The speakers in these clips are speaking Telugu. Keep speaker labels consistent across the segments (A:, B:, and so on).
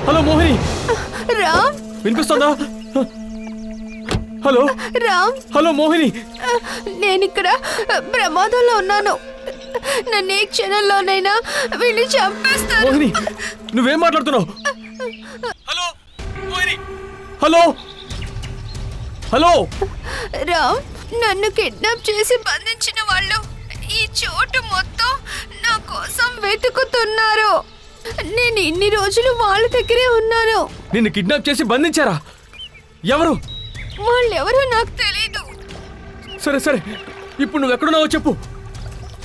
A: హలో మోహిని,
B: రామ్
A: వినిపిస్తుందా? హలో
B: రామ్,
A: హలో మోహిని,
B: నేనిక్కడ ప్రమాదంలో ఉన్నాను. నన్ను ఏ క్షణంలోనైనా వీళ్ళు చంపేస్తారు.
A: మోహిని నువ్వేం మాట్లాడుతున్నావు? Hello Mohini, hello hello.
B: Ram, నన్ను కిడ్నాప్ చేసి బంధించిన వాళ్ళు ఈ చోటు మొత్తం నా కోసం వెతుకుతున్నారు. నేను ఇన్ని రోజులు వాళ్ళ దగ్గరే ఉన్నాను.
A: నిన్ను కిడ్నాప్ చేసి బంధించారా? ఎవరు?
B: వాళ్ళెవరో నాకు తెలీదు.
A: సరే సరే, ఇప్పుడు నువ్వు ఎక్కడున్నావో చెప్పు,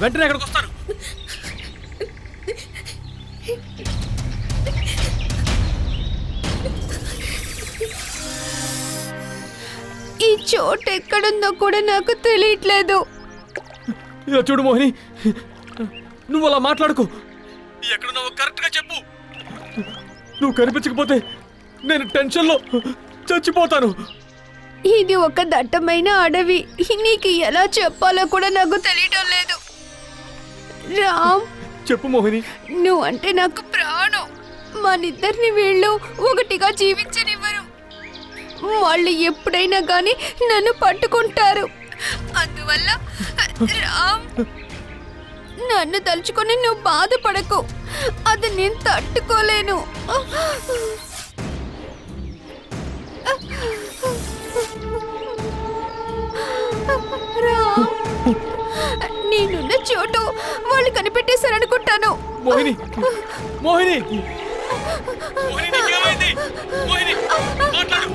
A: వెంటనే ఎక్కడికి వస్తాను.
B: ఈ చోటు ఎక్కడుందో కూడా నాకు తెలియట్లేదు.
A: ఇలా చూడు మోహిని, నువ్వు అలా మాట్లాడుకో. ఎక్కడున్నావో కరెక్ట్గా చెప్పు. నువ్వు కనిపించకపోతే నేను టెన్షన్లో చచ్చిపోతాను.
B: ఇది ఒక దట్టమైన అడవి. నీకు ఎలా చెప్పాలో కూడా నాకు తెలియటం లేదు. రామ్,
A: చెప్పు మోహిని.
B: నువ్వంటే నాకు ప్రాణం. మనిద్దరిని వీళ్ళు ఒకటిగా జీవించనివ్వరు. వాళ్ళు ఎప్పుడైనా కానీ నన్ను పట్టుకుంటారు. అందువల్ల రామ్, నన్ను తలుచుకొని నువ్వు బాధపడకు. అది నేను తట్టుకోలేను. రామ్, నేనున్న చోటు వాళ్ళు కనిపెట్టేశారనుకుంటాను.
A: మోహిని, మోహిని, మోహిని నీకేమైంది? మోహిని మాట్లాడు.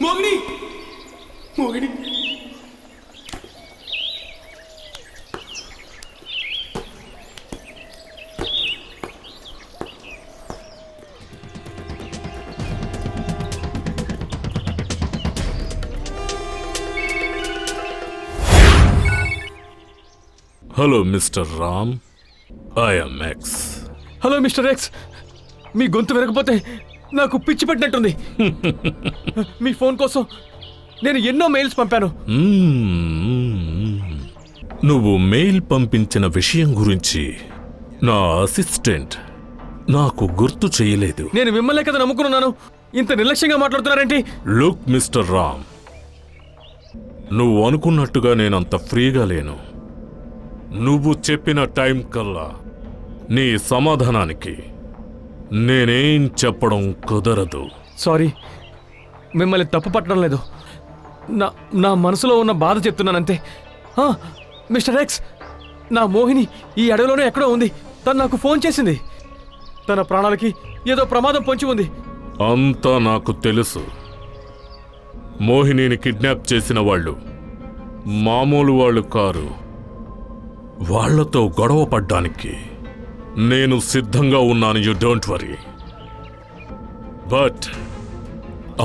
A: Mohini, Mohini, Mohini.
C: Hello mister Ram, I'm X.
A: Hello mister X. మీ గొంతు వినకపోతే నాకు పిచ్చి పట్టినట్టుంది. మీ ఫోన్ కోసం నేను ఎన్నో మెయిల్స్ పంపాను.
C: నువ్వు మెయిల్ పంపించిన విషయం గురించి నా అసిస్టెంట్ నాకు గుర్తు చేయలేదు.
A: నేను మిమ్మల్ని కదా నమ్ముకున్నాను. ఇంత నిర్లక్ష్యంగా మాట్లాడుతున్నారేంటి?
C: లుక్ మిస్టర్ రామ్, నువ్వు అనుకున్నట్టుగా నేనంత ఫ్రీగా లేను. నువ్వు చెప్పిన టైం కల్లా నీ సమాధానానికి నేనేం చెప్పడం కుదరదు.
A: సారీ, మిమ్మల్ని తప్పు పట్టడం లేదు. నా మనసులో ఉన్న బాధ చెప్తున్నానంతే. మిస్టర్ ఎక్స్, నా మోహిని ఈ అడవిలోనే ఎక్కడో ఉంది. తను నాకు ఫోన్ చేసింది. తన ప్రాణాలకి ఏదో ప్రమాదం పొంచి ఉంది.
C: అంతా నాకు తెలుసు. మోహినిని కిడ్నాప్ చేసిన వాళ్ళు మామూలు వాళ్ళు కారు. వాళ్లతో గొడవ పడ్డానికి నేను సిద్ధంగా ఉన్నాను. You don't worry. బట్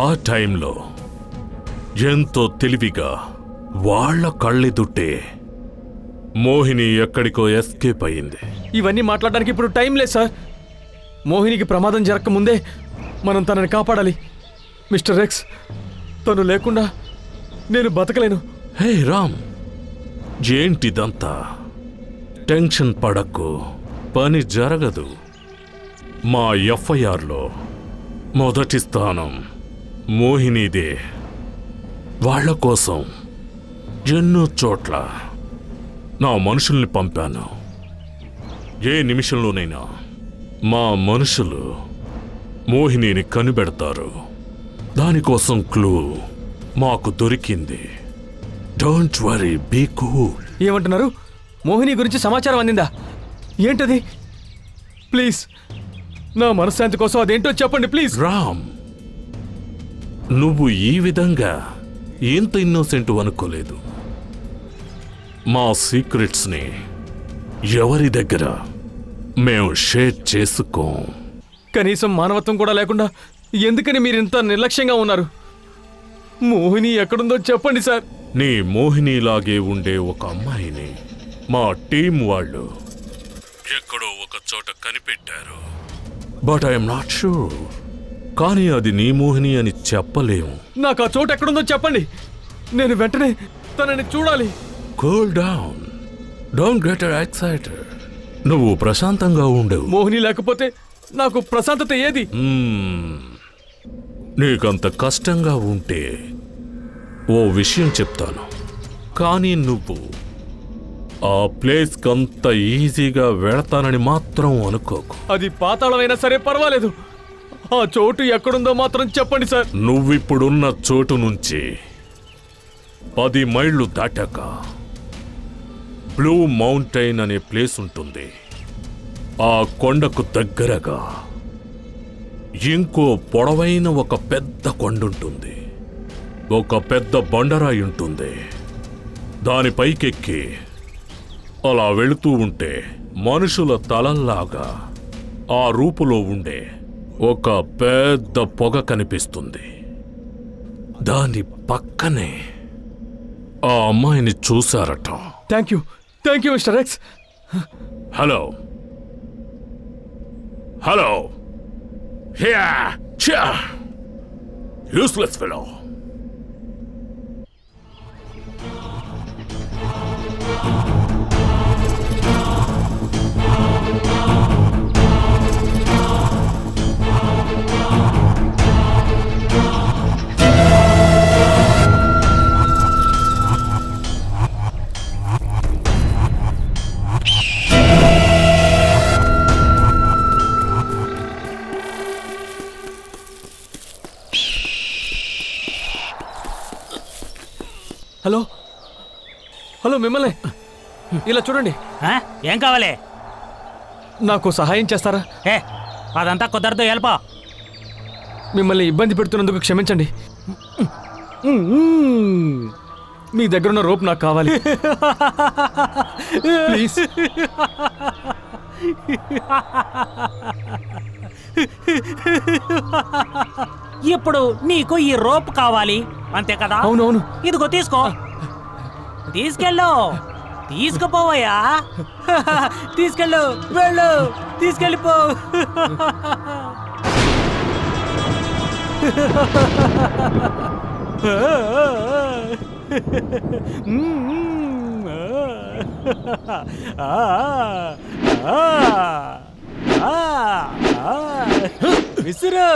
C: ఆ టైంలో ఎంతో తెలివిగా వాళ్ళ కళ్ళెదుటే మోహిని ఎక్కడికో ఎస్కేప్ అయింది.
A: ఇవన్నీ మాట్లాడడానికి ఇప్పుడు టైం లేదు సార్. మోహినికి ప్రమాదం జరగకముందే మనం తనని కాపాడాలి. మిస్టర్ ఎక్స్, తను లేకుండా నేను బతకలేను.
C: హే రామ్, ఏంటిదంతా? టెన్షన్ పడకు, పని జరగదు. మా ఎఫ్ఐఆర్లో మొదటి స్థానం మోహినిదే. వాళ్ల కోసం ఎన్నో చోట్ల నా మనుషుల్ని పంపాను. ఏ నిమిషంలోనైనా మా మనుషులు మోహినిని కనిపెడతారు. దానికోసం క్లూ మాకు దొరికింది. Don't worry, be cool.
A: ఏమంటున్నారు? మోహిని గురించి సమాచారం అందిందా? ఏంటది? ప్లీజ్, నా మనశ్శాంతి కోసం అదేంటో చెప్పండి ప్లీజ్.
C: రామ్, నువ్వు ఈ విధంగా ఎంత ఇన్నోసెంట్ అనుకోలేదు. మా సీక్రెట్స్ని ఎవరి దగ్గర మేము షేర్ చేసుకోం.
A: కనీసం మానవత్వం కూడా లేకుండా ఎందుకని మీరు ఇంత నిర్లక్ష్యంగా ఉన్నారు? మోహిని ఎక్కడుందో చెప్పండి సార్.
C: నీ మోహినిలాగే ఉండే ఒక అమ్మాయిని మా టీం వాళ్ళు ఎక్కడో ఒక చోట కనిపెట్టారు. But I'm not sure. కానీ అది నీ మోహిని అని చెప్పలేము.
A: నాకు ఆ చోటు ఎక్కడుందో చెప్పండి. నేను వెంటనే తనని చూడాలి.
C: Cool down, don't get excited. నువ్వు ప్రశాంతంగా ఉండవు.
A: మోహిని లేకపోతే నాకు ప్రశాంతత ఏది?
C: నీకంత కష్టంగా ఉంటే ఓ విషయం చెప్తాను. కానీ నువ్వు ఆ ప్లేస్కంత ఈజీగా వెళతానని మాత్రం అనుకోకు.
A: అది పాతాళమైనా సరే పర్వాలేదు. ఆ చోటు ఎక్కడుందో మాత్రం చెప్పండి సార్.
C: నువ్విప్పుడున్న చోటు నుంచి 10 మైళ్ళు దాటాక బ్లూ మౌంటైన్ అనే ప్లేస్ ఉంటుంది. ఆ కొండకు దగ్గరగా ఇంకో పొడవైన ఒక పెద్ద కొండుంటుంది. ఒక పెద్ద బండరాయి ఉంటుంది. దానిపైకెక్కి అలా వెళుతూ ఉంటే మనుషుల తలల్లాగా ఆ రూపులో ఉండే ఒక పెద్ద పొగ కనిపిస్తుంది. దాని పక్కనే ఆ అమ్మాయిని చూశారట.
A: Thank you mister X.
C: Hello hello, useless fellow.
A: Hello hello, మిమ్మల్ని ఇలా చూడండి.
D: ఏం కావాలి?
A: నాకు సహాయం చేస్తారా?
D: అదంతా కుదరదు, వెళ్ళిపో.
A: మిమ్మల్ని ఇబ్బంది పెడుతున్నందుకు క్షమించండి. మీ దగ్గరున్న రోప్ నాకు కావాలి ప్లీజ్.
D: ఇప్పుడు నీకు ఈ రోప్ కావాలి అంతే కదా?
A: అవునవును.
D: ఇదిగో తీసుకో, తీసుకెళ్ళు, తీసుకుపోవయ్యా. తీసుకెళ్ళు, వెళ్ళు, తీసుకెళ్ళిపో.
A: విసిరు.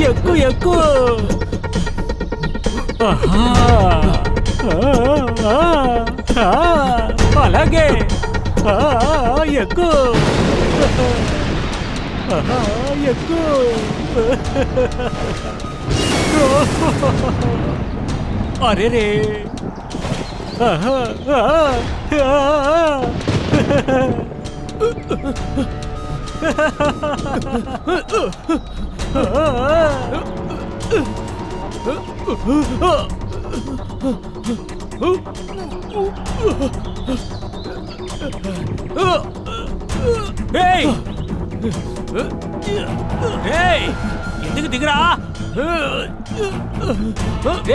D: ఎక్కు ఎక్కు. అలాగే ఎక్కు ఎక్కు. అరే రే. ఏయ్! ఏయ్! ఎందుకు దిగురా?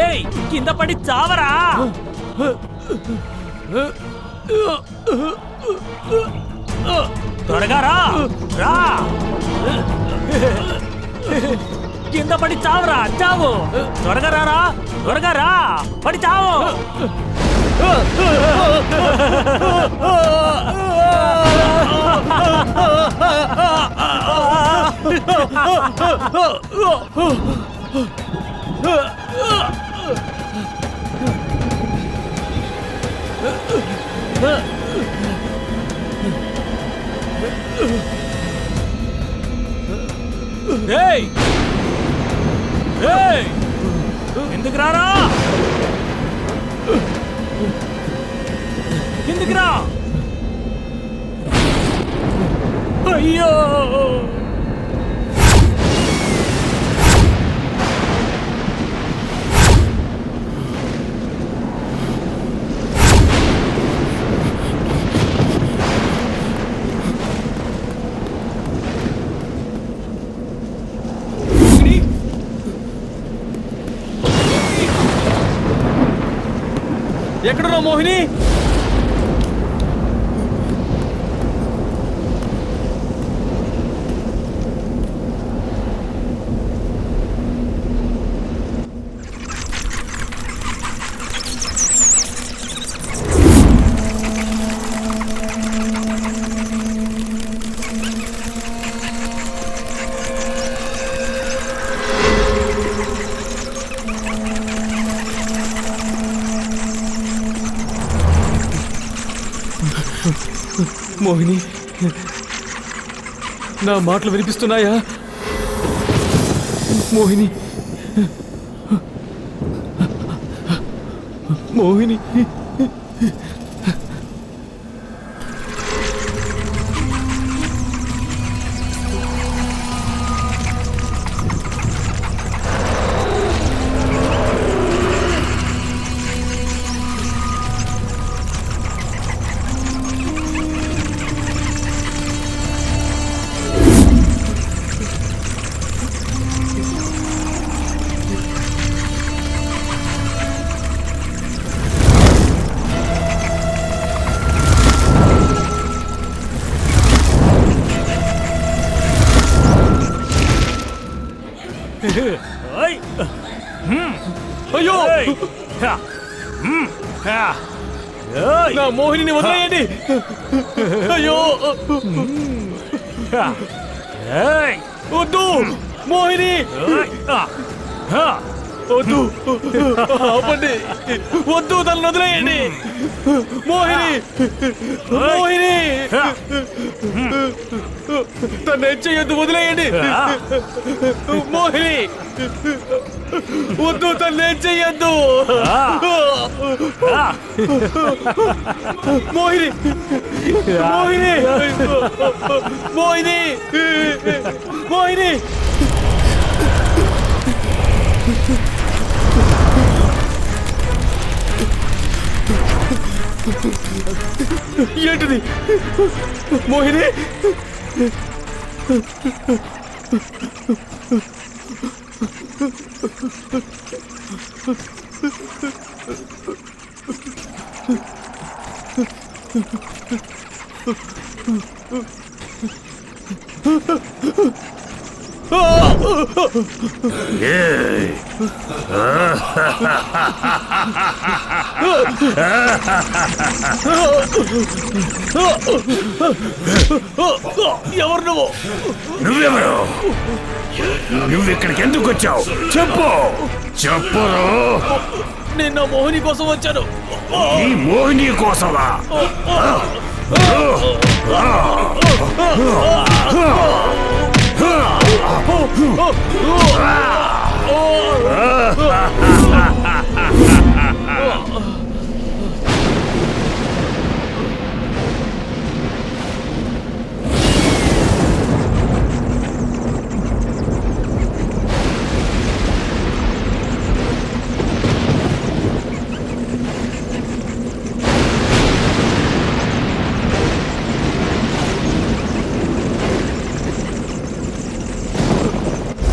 D: ఏయ్! కింద పడి చావరా? త్వరగా రా రా. కింద పడి చావరా, చావు. త్వరగా రారా, త్వరగా రా, పడి చావు. ఏయ్! ఏయ్! ఎందుకు రారా? ఎందుకు రా? అయ్యో!
A: ఎక్కడున్నావు మోహిని? మోహిని, నా మాటలు వినిపిస్తున్నాయా? మోహిని, మోహిని. అయ్యో! నా మోహిని వదిలేయండి. అయ్యో! వద్దు మోహిని, వద్దు, ఆపండి, వద్దు, తను వదిలేయండి. మోహిని, మోహిని, తను ఏం చేయొద్దు, వదిలేయండి. మోహిని, వద్దు, తను ఏం చెయ్యొద్దు. మోహిని, మోహిని, మోహిని, మోహిని. ఏంటిది మోహిని? ఎవరు నువ్వు?
C: నువ్వెవరు? నువ్వెక్కడికి ఎందుకు వచ్చావు? చెప్పు. చెప్పరు.
A: నేను నా మోహిని కోసం వచ్చాను.
C: ఈ మోహిని కోసమా?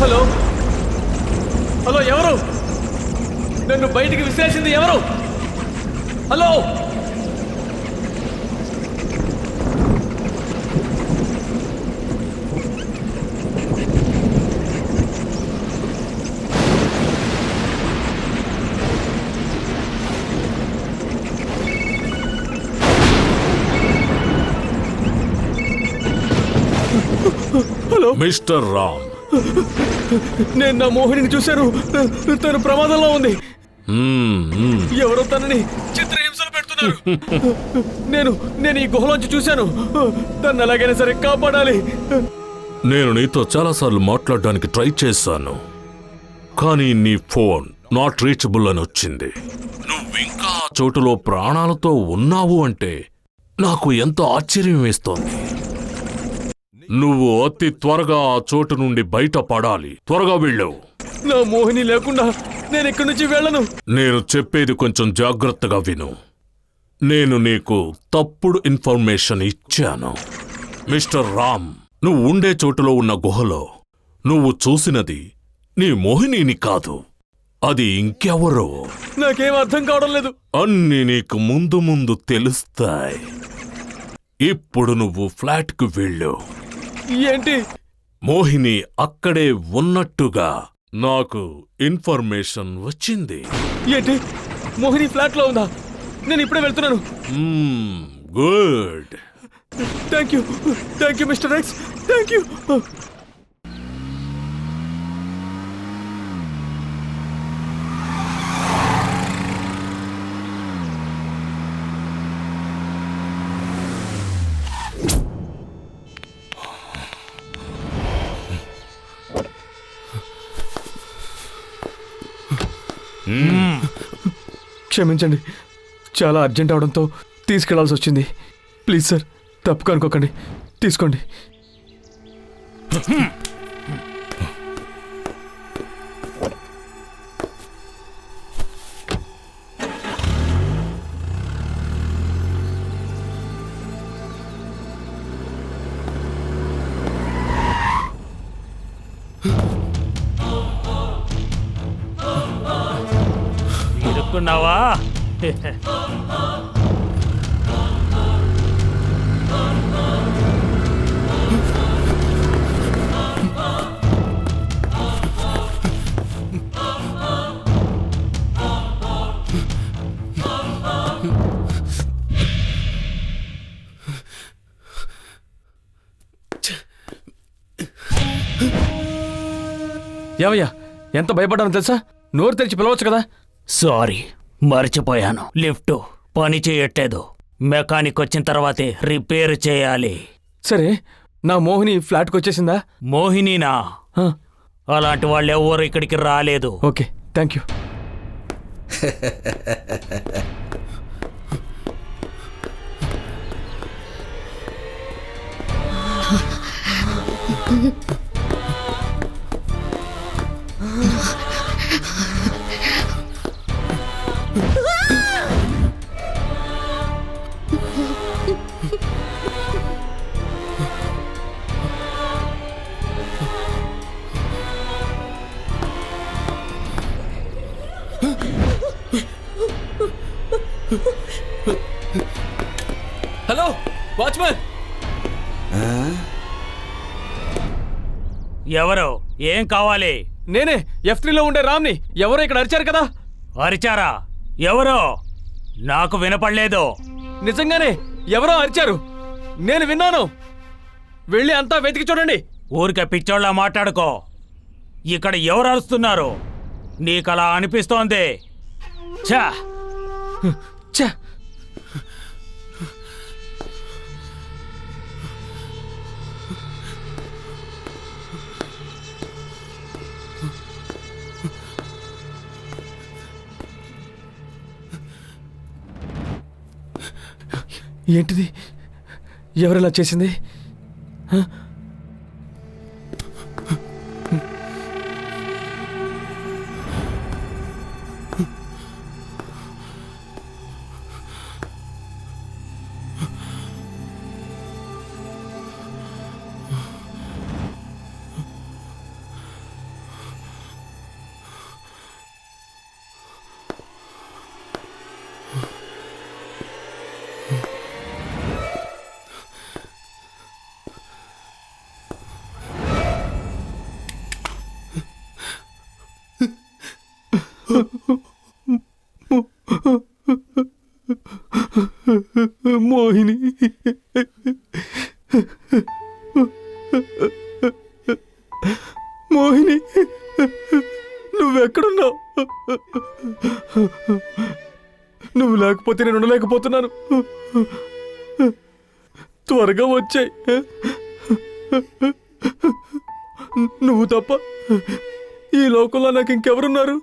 A: హలో హలో, ఎవరు? నన్ను బయటికి విసిరేసింది ఎవరు? Hello, hello.
C: మిస్టర్ రామ్,
A: నేను నా మోహిని చూశాను. తను ప్రమాదంలో ఉంది. ఎవరో తనని చిత్రహింసలు పెడుతున్నారు. నేను ఈ గుహలోంచి చూశాను. తను ఎలాగైనా సరే కాపాడాలి.
C: నేను నీతో చాలాసార్లు మాట్లాడడానికి ట్రై చేశాను, కానీ నీ ఫోన్ నాట్ రీచబుల్ అని వచ్చింది. నువ్వింకా ఆ చోటులో ప్రాణాలతో ఉన్నావు అంటే నాకు ఎంతో ఆశ్చర్యం వేస్తోంది. నువ్వు అతి త్వరగా ఆ చోటు నుండి బయటపడాలి. త్వరగా వెళ్ళు.
A: నా మోహిని లేకుండా నేను ఇక్కడి నుంచి వెళ్ళను.
C: నేను చెప్పేది కొంచెం జాగ్రత్తగా విను. నేను నీకు తప్పుడు ఇన్ఫర్మేషన్ ఇచ్చాను. మిస్టర్ రామ్, నువ్వు ఉండే చోటులో ఉన్న గుహలో నువ్వు చూసినది నీ మోహినిని కాదు, అది ఇంకెవరో.
A: నాకేం అర్థం కావడం లేదు.
C: అన్నీ నీకు ముందు ముందు తెలుస్తాయి. ఇప్పుడు నువ్వు ఫ్లాట్కు వెళ్ళు.
A: ఏంటి?
C: మోహిని అక్కడే ఉన్నట్టుగా నాకు ఇన్ఫర్మేషన్ వచ్చింది.
A: ఏంటి? మోహిని ఫ్లాట్ లో ఉందా? నేను ఇప్పుడే వెళ్తున్నాను.
C: Good.
A: Thank you mister X. Thank you. క్షమించండి, చాలా అర్జెంట్ అవడంతో తీసుకెళ్లాల్సి వచ్చింది. ప్లీజ్ సార్, తప్పుగా అనుకోకండి. తీసుకోండి.
D: ఇరుక్కున్నావా?
A: ఏవయ్యా, ఎంత భయపడ్డానో తెలుసా? నోరు తెరిచి పిలవచ్చు కదా.
D: సారీ, మర్చిపోయాను. లిఫ్ట్ పని చేయట్లేదు. మెకానిక్ వచ్చిన తర్వాతే రిపేర్ చేయాలి.
A: సరే, నా మోహిని ఫ్లాట్కి వచ్చేసిందా?
D: మోహినీనా?
A: ఆ,
D: అలాంటి వాళ్ళు ఎవరు ఇక్కడికి రాలేదు.
A: Okay, thank you. Hello watchman.
D: ఎవరు? ఏం కావాలి?
A: నేనే F3లో ఉండే రామ్ని. ఎవరో ఇక్కడ అరిచారు కదా.
D: అరిచారా? ఎవరో? నాకు వినపడలేదు.
A: నిజంగానే ఎవరో అరిచారు, నేను విన్నాను. వెళ్ళి అంతా వెతికి చూడండి.
D: ఊరికే పిచ్చోళ్ళ మాట్లాడుకో. ఇక్కడ ఎవరు అరుస్తున్నారు? నీకలా అనిపిస్తోంది. ఛా!
A: ఛ! ఏంటిది? ఎవరిలా చేసింది? హ? మోహిని, మోహిని, నువ్వెక్కడున్నావు? నువ్వు లేకపోతే నేను ఉండలేకపోతున్నాను. త్వరగా వచ్చాయి. నువ్వు తప్ప ఈ లోకంలో నాకు ఇంకెవరున్నారు?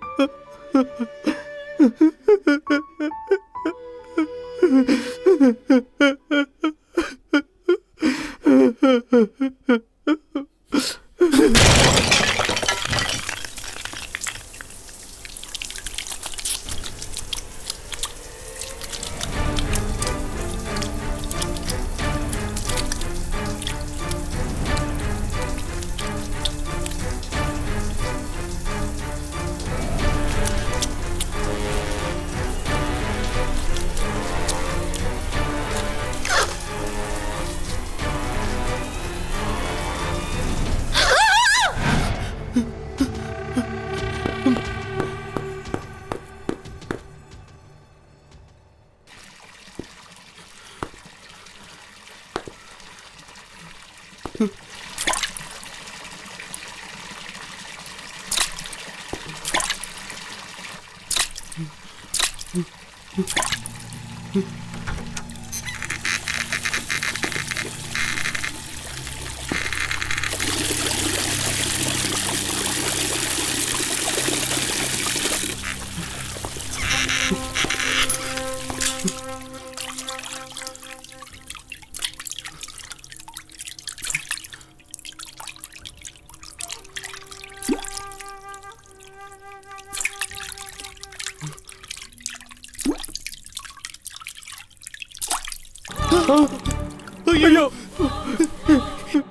A: అయ్యో,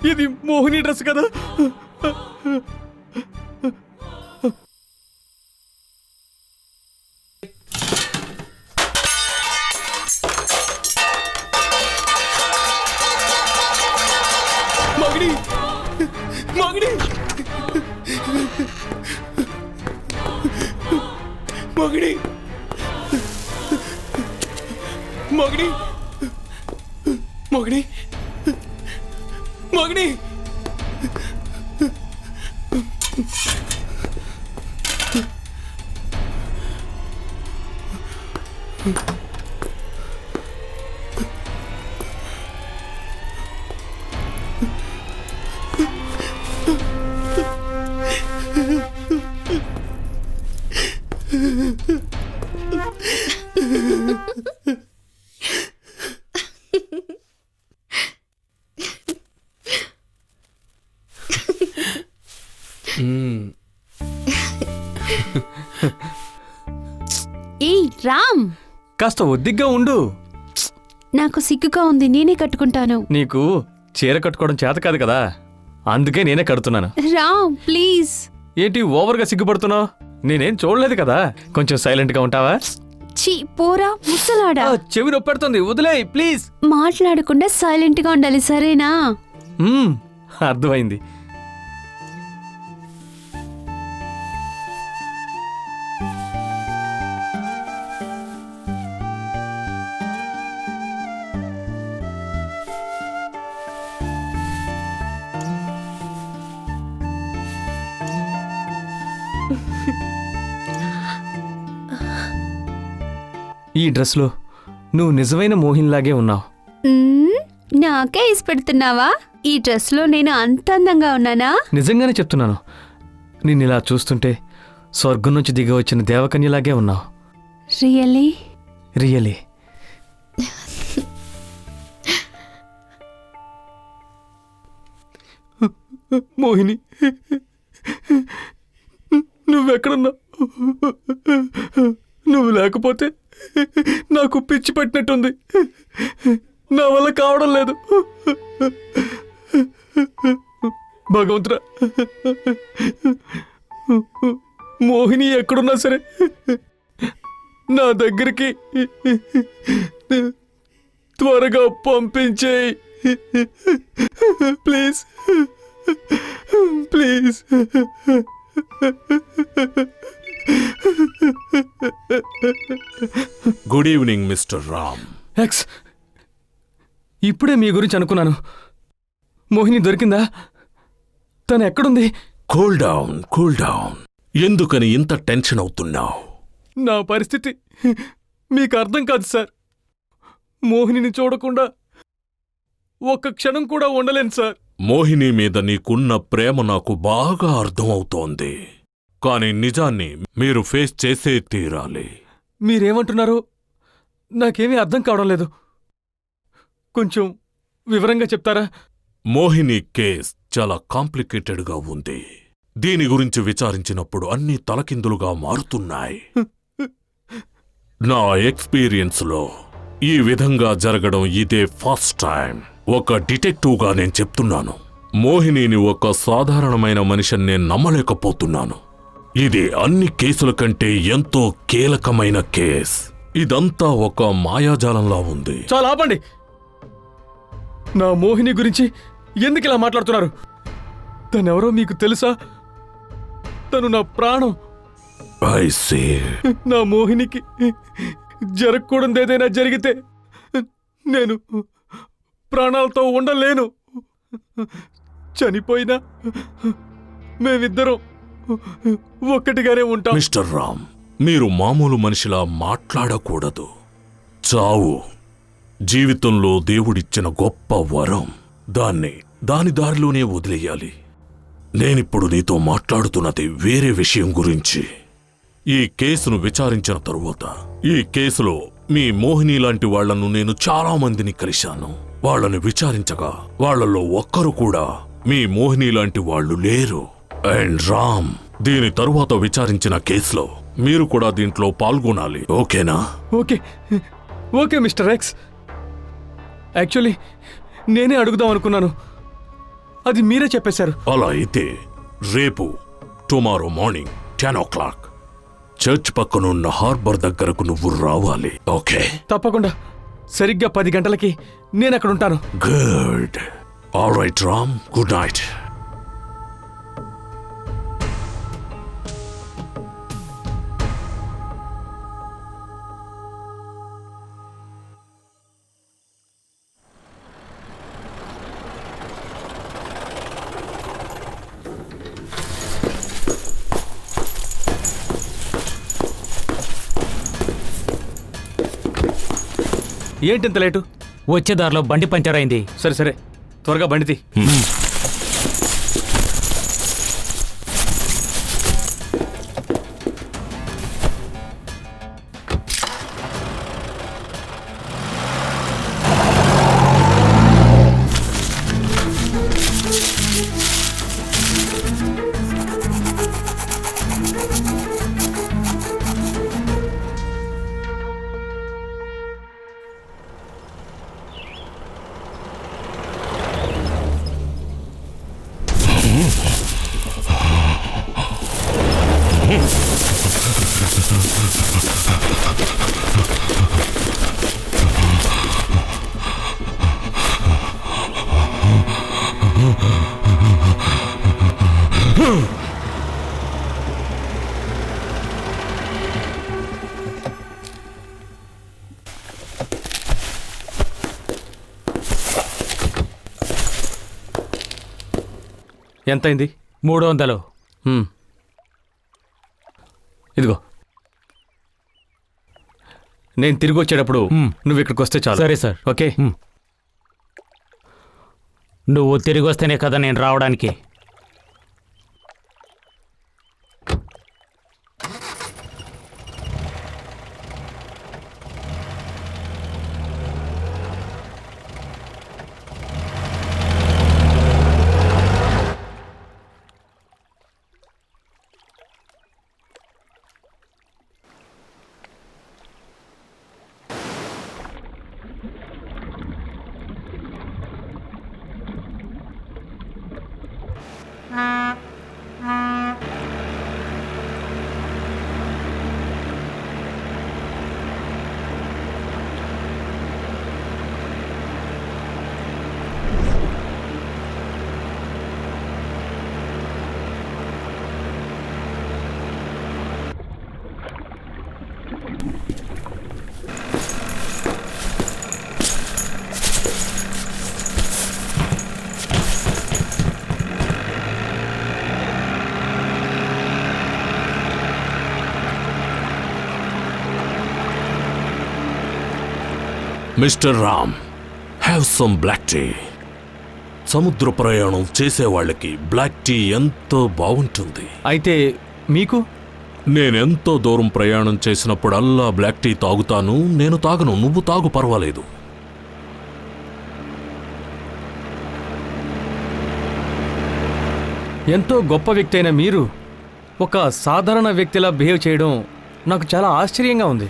A: ఇది మోహిని డ్రెస్ కదా. మగిడి, మగిడి, మగిడి, మగిడి, మగిడి, మగిడి.
B: ఏయ్ రామ్,
A: కాస్త ఒద్దిగ్గా ఉండు.
B: నాకు సిగ్గుగా ఉంది, నేనే కట్టుకుంటాను.
A: నీకు చీర కట్టుకోవడం చేత కాదు కదా, అందుకే నేనే కడుతున్నాను.
B: రామ్ ప్లీజ్.
A: ఏంటి ఓవర్గా సిగ్గుపడుతున్నావు? నేనేం చూడలేదు కదా, కొంచెం సైలెంట్ గా ఉంటావా?
B: ఛీ పోరా ముసలాడా.
A: చెవి నొప్పెడుతుంది, వదిలేయ్ ప్లీజ్.
B: మాట్లాడకుండా సైలెంట్ గా ఉండాలి, సరేనా?
A: అర్థమైంది. ఈ డ్రెస్లో నువ్వు నిజమైన మోహిన్లాగే ఉన్నావు.
B: మ్మ్, నాకే ఇష్టపెడుతున్నావా? ఈ డ్రెస్లో నేను అంత అందంగా ఉన్నానా?
A: నిజంగానే చెప్తున్నాను. నిన్ను ఇలా చూస్తుంటే స్వర్గం నుంచి దిగి వచ్చిన దేవకన్యలాగే ఉన్నావు.
B: రియల్లీ?
A: రియలీ. మోహిని, నువ్వెక్కడున్నావు? నువ్వు లేకపోతే నాకు పిచ్చి పట్టినట్టుంది. నా వల్ల కావడం లేదు. భగవంతుడా, మోహిని ఎక్కడున్నా సరే నా దగ్గరికి త్వరగా పంపించేయి. Please please.
C: Good evening mister Ram.
A: X, ఇప్పుడే మీ గురించి అనుకున్నాను. మోహిని దొరికిందా? తను ఎక్కడుంది?
C: Cool down, cool down. ఎందుకని ఇంత టెన్షన్ అవుతున్నావు?
A: నా పరిస్థితి మీకు అర్థం కాదు సార్. మోహినిని చూడకుండా ఒక్క క్షణం కూడా ఉండలేను సార్.
C: మోహిని మీద నీకున్న ప్రేమ నాకు బాగా అర్థమవుతోంది. కాని నిజాన్ని మీరు ఫేస్ చేసే తీరాలి.
A: మీరేమంటున్నారో నాకేమీ అర్థం కావడం లేదు. కొంచెం వివరంగా చెప్తారా?
C: మోహిని కేస్ చాలా కాంప్లికేటెడ్గా ఉంది. దీని గురించి విచారించినప్పుడు అన్నీ తలకిందులుగా మారుతున్నాయి. నా ఎక్స్పీరియన్స్లో ఈ విధంగా జరగడం ఇదే ఫస్ట్ టైం. ఒక డిటెక్టివ్గా నేను చెప్తున్నాను, మోహినిని ఒక సాధారణమైన మనిషిని నేను నమ్మలేకపోతున్నాను. ఇది అన్ని కేసుల కంటే ఎంతో కీలకమైన కేస్. ఇదంతా ఒక మాయాజాలంలా ఉంది.
A: చాలా ఆపండి. నా మోహిని గురించి ఎందుకు ఇలా మాట్లాడుతున్నారు? తనెవరో మీకు తెలుసా? తను నా ప్రాణం.
C: I see.
A: నా మోహినికి జరగకూడదు ఏదైనా జరిగితే నేను ప్రాణాలతో ఉండలేను. చనిపోయినా మేమిద్దరం ఒక్కటిగానే ఉంటాం.
C: మిస్టర్ రామ్, మీరు మామూలు మనిషిలా మాట్లాడకూడదు. చావు జీవితంలో దేవుడిచ్చిన గొప్ప వరం. దాని దారిలోనే వదిలేయాలి. నేనిప్పుడు నీతో మాట్లాడుతున్నది వేరే విషయం గురించి. ఈ కేసును విచారించిన తరువాత ఈ కేసులో మీ మోహిని లాంటి వాళ్లను నేను చాలా మందిని కలిశాను. వాళ్ళని విచారించగా వాళ్లలో ఒక్కరు కూడా మీ మోహిని లాంటి వాళ్ళు లేరు. అండ్ రామ్, దీని తరువాత విచారించిన కేసులో మీరు కూడా దీంట్లో పాల్గొనాలి. ఓకేనా?
A: Okay okay mister X. Actually నేనే అడుగుదాం అనుకున్నాను, అది మీరే చెప్పేశారు.
C: అలా అయితే రేపు టుమారో మార్నింగ్ 10 o'clock చర్చ్ పక్కనున్న హార్బర్ దగ్గరకు నువ్వు రావాలి. ఓకే?
A: తప్పకుండా. సరిగ్గా 10 గంటలకి నేను అక్కడ ఉంటాను.
C: Good. All right Ram, good night.
A: ఏంటింత లేటు?
D: వచ్చే దారిలో బండి పంచర్ అయింది.
A: సరే సరే, త్వరగా బండితి. ఎంతైంది?
D: 300.
A: ఇదిగో. నేను తిరిగి వచ్చేటప్పుడు నువ్వు ఇక్కడికి వస్తే చాలు.
D: సరే సార్.
A: ఓకే.
D: నువ్వు తిరిగి వస్తేనే కదా నేను రావడానికి.
C: Mister Ram, have some black tea. సముద్ర ప్రయాణం చేసేవాళ్ళకి బ్లాక్ టీ ఎంతో బాగుంటుంది.
A: అయితే మీకు?
C: నేనెంతో దూరం ప్రయాణం చేసినప్పుడల్లా బ్లాక్ టీ తాగుతాను. నేను తాగను, నువ్వు తాగు, పర్వాలేదు.
A: ఎంతో గొప్ప వ్యక్తి అయిన మీరు ఒక సాధారణ వ్యక్తిలా బిహేవ్ చేయడం నాకు చాలా ఆశ్చర్యంగా ఉంది.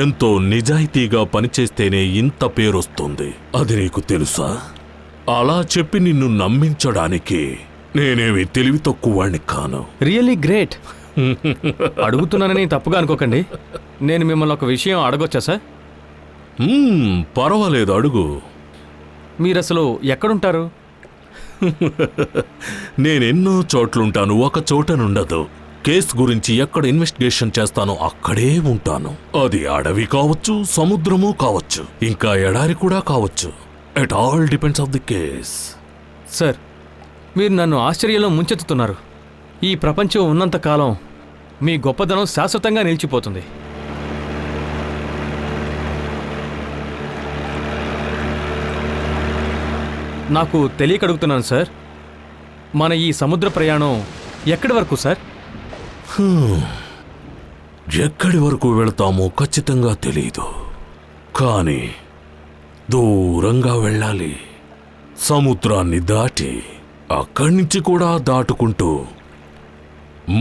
C: ఎంతో నిజాయితీగా పనిచేస్తేనే ఇంత పేరొస్తుంది, అది నీకు తెలుసా? అలా చెప్పి నిన్ను నమ్మించడానికి నేనేమి తెలివి తక్కువవాణ్ణి కాను.
A: Really great. అడుగుతున్నానని తప్పుగా అనుకోకండి. నేను మిమ్మల్ని ఒక విషయం అడగొచ్చా సార్?
C: పర్వాలేదు, అడుగు.
A: మీరసలు ఎక్కడుంటారు?
C: నేనెన్నో చోట్లుంటాను, ఒక చోటనుండదు. కేసు గురించి ఎక్కడ ఇన్వెస్టిగేషన్ చేస్తానో అక్కడే ఉంటాను. అది అడవి కావచ్చు, సముద్రము కావచ్చు, ఇంకా ఎడారి కూడా కావచ్చు. It all depends of the case.
A: Sir, మీరు నన్ను ఆశ్చర్యంలో ముంచెత్తుతున్నారు. ఈ ప్రపంచం ఉన్నంతకాలం మీ గొప్పదనం శాశ్వతంగా నిలిచిపోతుంది. నాకు తెలియక అడుగుతున్నాను సార్, మన ఈ సముద్ర ప్రయాణం ఎక్కడి వరకు సార్?
C: ఎక్కడి వరకు వెళతామో ఖచ్చితంగా తెలీదు, కానీ దూరంగా వెళ్ళాలి. సముద్రాన్ని దాటి అక్కడి నుంచి కూడా దాటుకుంటూ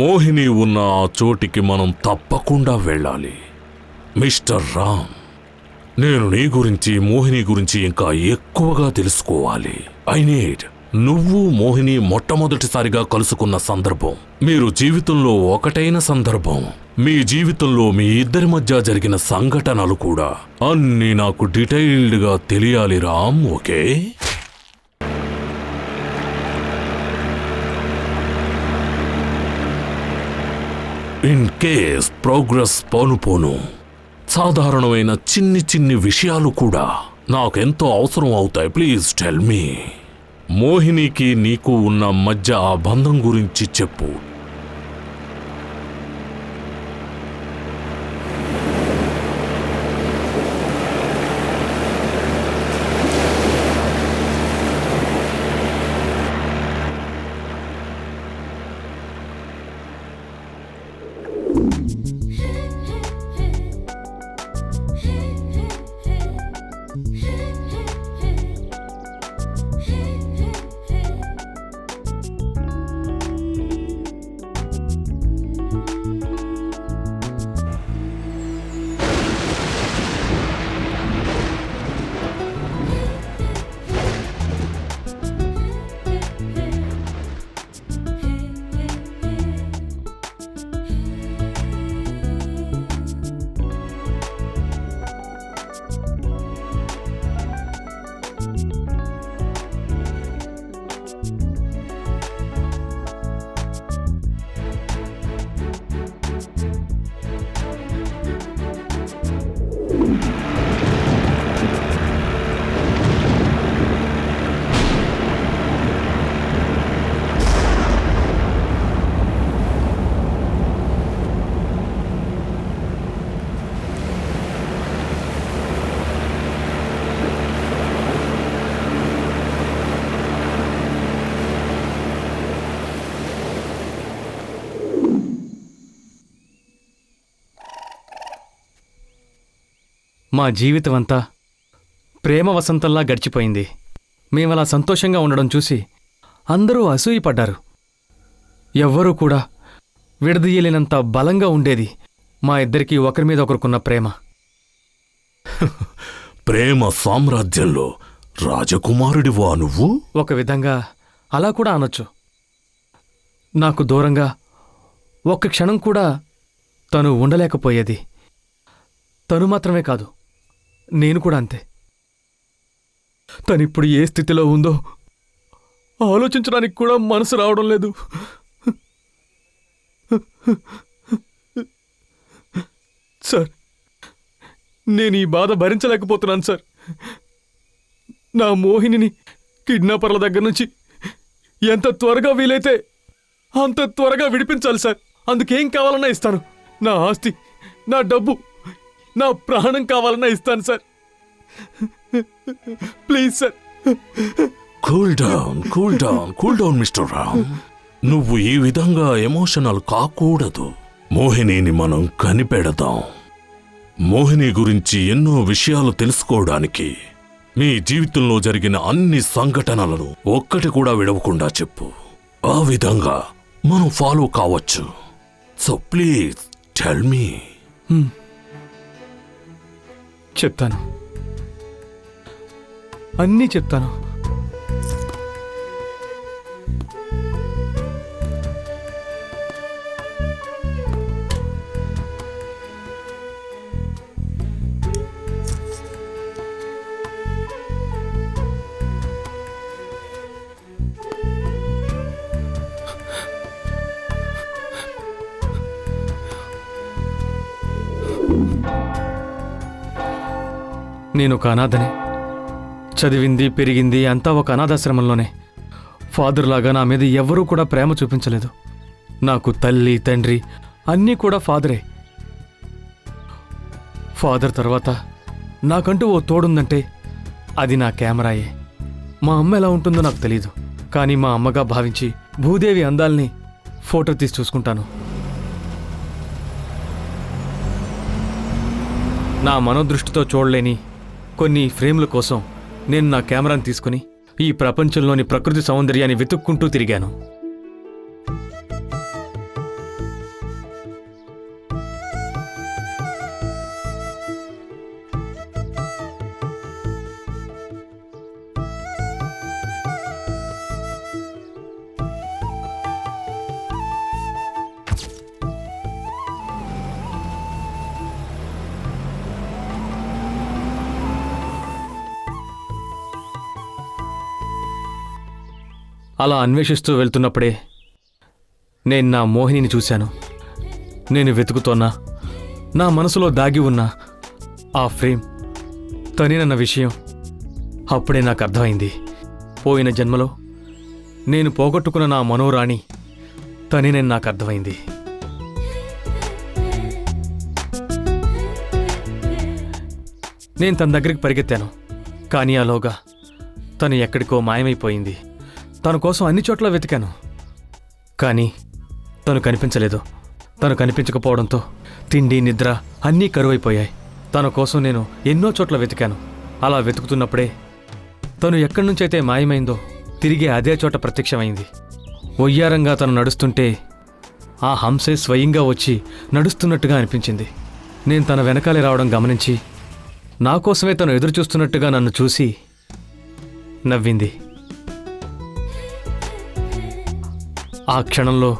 C: మోహిని ఉన్న ఆ చోటికి మనం తప్పకుండా వెళ్ళాలి. మిస్టర్ రామ్, నేను నీ గురించి, మోహిని గురించి ఇంకా ఎక్కువగా తెలుసుకోవాలి. ఐ నీడ్ నువ్వు మోహిని మొట్టమొదటిసారిగా కలుసుకున్న సందర్భం, మీరు జీవితంలో ఒకటైన సందర్భం, మీ జీవితంలో మీ ఇద్దరి మధ్య జరిగిన సంఘటనలు కూడా అన్నీ నాకు డీటెయిల్డ్గా తెలియాలి Ram. Okay? In case progress phone సాధారణమైన చిన్ని చిన్ని విషయాలు కూడా నాకెంతో అవసరం అవుతాయి. Please tell me. మోహినికి నీకు ఉన్న మధ్య ఆ బంధం గురించి చెప్పు.
A: మా జీవితం అంతా ప్రేమ వసంతంలా గడిచిపోయింది. మేమలా సంతోషంగా ఉండడం చూసి అందరూ అసూయపడ్డారు. ఎవ్వరూ కూడా విడదీయలేనంత బలంగా ఉండేది మా ఇద్దరికీ ఒకరి మీద ఒకరుకున్న ప్రేమ.
C: ప్రేమ సామ్రాజ్యంలో రాజకుమారుడివా నువ్వు?
A: ఒక విధంగా అలా కూడా అనొచ్చు. నాకు దూరంగా ఒక్క క్షణం కూడా తను ఉండలేకపోయేది. తను మాత్రమే కాదు, నేను కూడా అంతే. తనిప్పుడు ఏ స్థితిలో ఉందో ఆలోచించడానికి కూడా మనసు రావడం లేదు. సార్, నేను ఈ బాధ భరించలేకపోతున్నాను సార్. నా మోహినిని కిడ్నాపర్ల దగ్గర నుంచి ఎంత త్వరగా వీలైతే అంత త్వరగా విడిపించాలి సార్. అందుకేం కావాలన్నా ఇస్తాను. నా ఆస్తి, నా డబ్బు, నా ప్రాణం కావాలన్నా ఇస్తాను sir. Please sir.
C: Cool down mister Ram. నువ్వు ఈ విధంగా ఎమోషనల్ కాకూడదు. మోహినిని మనం కనిపెడదాం. మోహిని గురించి ఎన్నో విషయాలు తెలుసుకోవడానికి మీ జీవితంలో జరిగిన అన్ని సంఘటనలను ఒక్కటి కూడా విడవకుండా చెప్పు. ఆ విధంగా మనం ఫాలో కావచ్చు. So please tell me.
A: చెప్తాను, అన్నీ చెప్తాను. నేను ఒక అనాథనే. చదివింది, పెరిగింది అంతా ఒక అనాథాశ్రమంలోనే. ఫాదర్ లాగా నా మీద ఎవ్వరూ కూడా ప్రేమ చూపించలేదు. నాకు తల్లి, తండ్రి అన్నీ కూడా ఫాదరే. ఫాదర్ తర్వాత నాకంటూ ఓ తోడుందంటే అది నా కెమెరాయే. మా అమ్మ ఎలా ఉంటుందో నాకు తెలీదు, కానీ మా అమ్మగా భావించి భూదేవి అందాల్ని ఫోటో తీసి చూసుకుంటాను. నా మనోదృష్టితో చూడలేని కొన్ని ఫ్రేమ్ల కోసం నేను నా కెమెరాను తీసుకుని ఈ ప్రపంచంలోని ప్రకృతి సౌందర్యాన్ని వెతుక్కుంటూ తిరిగాను. అలా అన్వేషిస్తూ వెళ్తున్నప్పుడే నేను నా మోహినిని చూశాను. నేను వెతుకుతోన్నా నా మనసులో దాగి ఉన్న ఆ ఫ్రేమ్ తనేనన్న విషయం అప్పుడే నాకు అర్థమైంది. పోయిన జన్మలో నేను పోగొట్టుకున్న నా మనోరాణి తనేనని నాకు అర్థమైంది. నేను తన దగ్గరికి పరిగెత్తాను, కానీ ఆలోగా తను ఎక్కడికో మాయమైపోయింది. తన కోసం అన్ని చోట్ల వెతికాను, కానీ తను కనిపించలేదు. తను కనిపించకపోవడంతో తిండి, నిద్ర అన్నీ కరువైపోయాయి. తన కోసం నేను ఎన్నో చోట్ల వెతికాను. అలా వెతుకుతున్నప్పుడే తను ఎక్కడి నుంచైతే మాయమైందో తిరిగి అదే చోట ప్రత్యక్షమైంది. ఒయ్యారంగా తను నడుస్తుంటే ఆ హంసే స్వయంగా వచ్చి నడుస్తున్నట్టుగా అనిపించింది. నేను తన వెనకాలే రావడం గమనించి నా కోసమే తను ఎదురు చూస్తున్నట్టుగా నన్ను చూసి నవ్వింది. ఆ క్షణంలో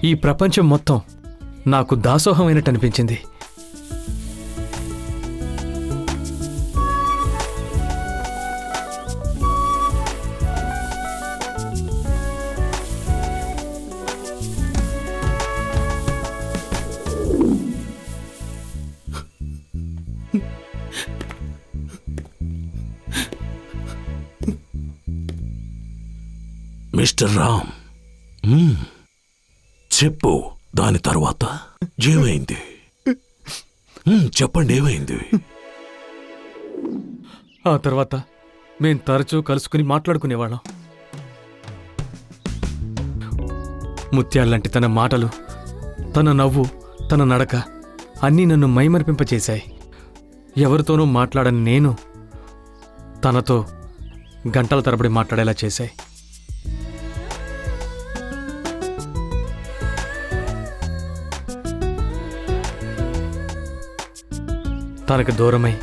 A: ఈ ప్రపంచం మొత్తం నాకు దాసోహమైనట్టు అనిపించింది.
C: మిస్టర్ రామ్, చెప్పు, దాని తర్వాత ఏమైంది? చెప్పండి, ఏమైంది?
A: ఆ తర్వాత మేం తరచూ కలుసుకుని మాట్లాడుకునేవాళ్ళం. ముత్యాల్లాంటి తన మాటలు, తన నవ్వు, తన నడక అన్నీ నన్ను మైమరిపింపచేశాయి. ఎవరితోనూ మాట్లాడని నేను తనతో గంటల తరబడి మాట్లాడేలా చేశాయి. తనకు దూరమై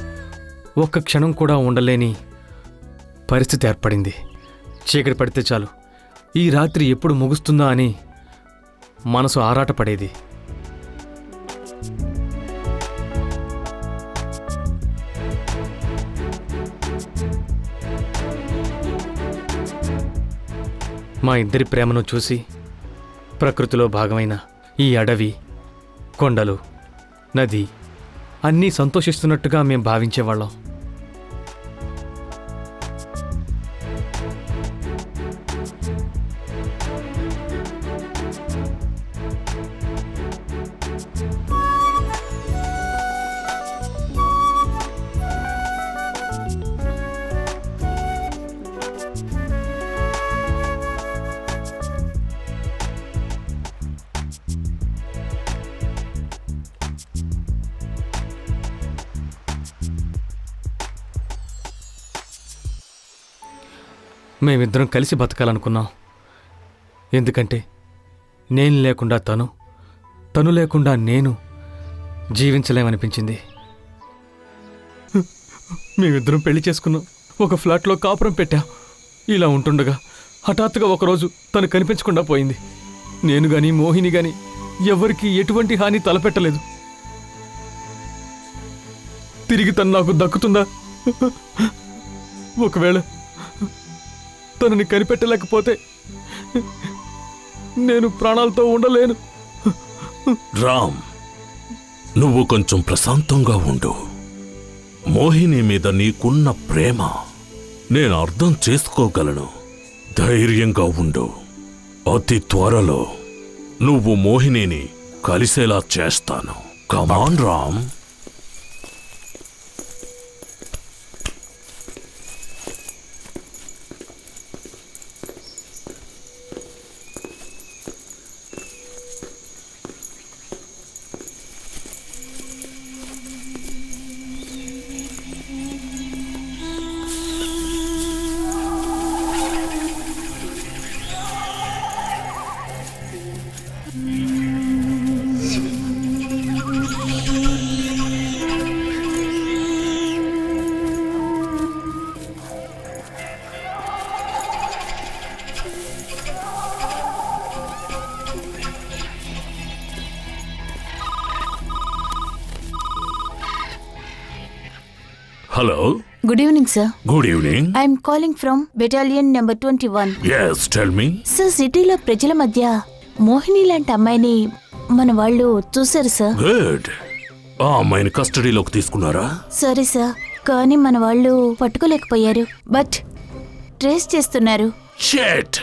A: ఒక్క క్షణం కూడా ఉండలేని పరిస్థితి ఏర్పడింది. చీకటి పడితే చాలు ఈ రాత్రి ఎప్పుడు ముగుస్తుందా అని మనసు ఆరాటపడేది. మా ఇద్దరి ప్రేమను చూసి ప్రకృతిలో భాగమైన ఈ అడవి, కొండలు, నది అన్నీ సంతోషిస్తున్నట్టుగా మేం భావించేవాళ్ళం. మేమిద్దరం కలిసి బతకాలనుకున్నాం. ఎందుకంటే నేను లేకుండా తను, తను లేకుండా నేను జీవించలేమనిపించింది. మేమిద్దరం పెళ్లి చేసుకున్నాం, ఒక ఫ్లాట్లో కాపురం పెట్టాం. ఇలా ఉంటుండగా హఠాత్తుగా ఒకరోజు తను కనిపించకుండా పోయింది. నేను గాని మోహిని గాని ఎవరికి ఎటువంటి హాని తలపెట్టలేదు. తిరిగి తను నాకు దక్కుతుందా? ఒకవేళ తనని కనిపెట్టలేకపోతే నేను ప్రాణాలతో ఉండలేను.
C: రామ్, నువ్వు కొంచెం ప్రశాంతంగా ఉండు. మోహిని మీద నీకున్న ప్రేమ నేను అర్థం చేసుకోగలను. ధైర్యంగా ఉండు. అతి త్వరలో నువ్వు మోహినిని కలిసేలా చేస్తాను. Come on Ram. Hello.
B: Good evening sir.
C: Good evening.
B: I'm calling from battalion number 21.
C: yes, tell me.
B: Sir, సిటీలో ప్రజల మధ్య మోహిని లాంటి అమ్మాయిని మన వాళ్ళు చూశారు సార్.
C: గుడ్. ఆ అమ్మాయిని కస్టడీలోకి తీసుకున్నారా?
B: సరే సార్, కానీ మన వాళ్ళు పట్టుకోలేకపోయారు. బట్ ట్రేస్ చేస్తున్నారు.
C: షిట్.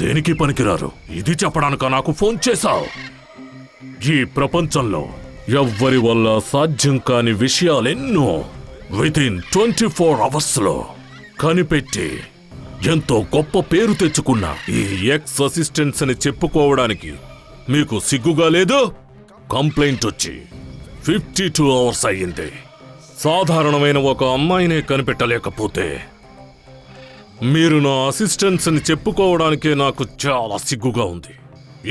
C: దేనికి పనికిరారు. ఇది చెప్పడానిక నాకు ఫోన్ చేశావు? ఈ ప్రపంచంలో ఎవ్వరి వల్ల సాధ్యం కాని విషయాలెన్నో వితిన్ 24 hours లో కనిపెట్టి ఎంతో గొప్ప పేరు తెచ్చుకున్న ఈ ఎక్స్ అసిస్టెంట్స్ అని చెప్పుకోవడానికి మీకు సిగ్గుగా లేదు? కంప్లైంట్ వచ్చి 52 hours అయ్యింది. సాధారణమైన ఒక అమ్మాయినే కనిపెట్టలేకపోతే మీరు నా అసిస్టెంట్స్ అని చెప్పుకోవడానికే నాకు చాలా సిగ్గుగా ఉంది.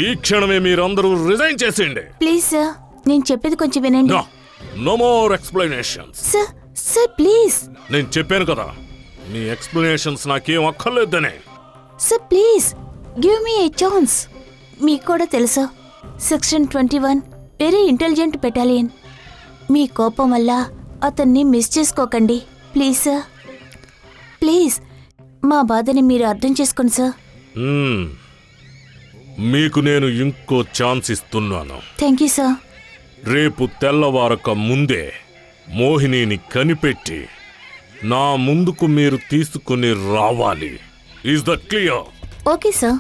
C: ఈ క్షణమే మీరందరూ రిజైన్ చేసేయండి.
B: ప్లీజ్ సార్, నేను చెప్పేది కొంచెం వినండి.
C: No more explanations.
B: Sir sir please.
C: నేను చెప్పాను కదా, మీ ఎక్స్ప్లెనేషన్స్ నాకేం అక్కర్లేదనే.
B: Sir please give me a chance. మీకు కూడా తెలుసా, సెక్షన్ 21 వెరీ ఇంటెలిజెంట్ బెటాలియన్. మీ కోపం వల్ల అతన్ని మిస్ చేసుకోకండి ప్లీజ్ సార్. ప్లీజ్ మా బాధని మీరు అర్థం చేసుకోండి సార్.
C: మీకు నేను ఇంకో ఛాన్స్ ఇస్తున్నాను.
B: Thank you sir.
C: రేపు తెల్లవారక ముందే మోహినిని కనిపెట్టి నా ముందుకు మీరు తీసుకుని రావాలి. Is that clear?
B: Okay sir.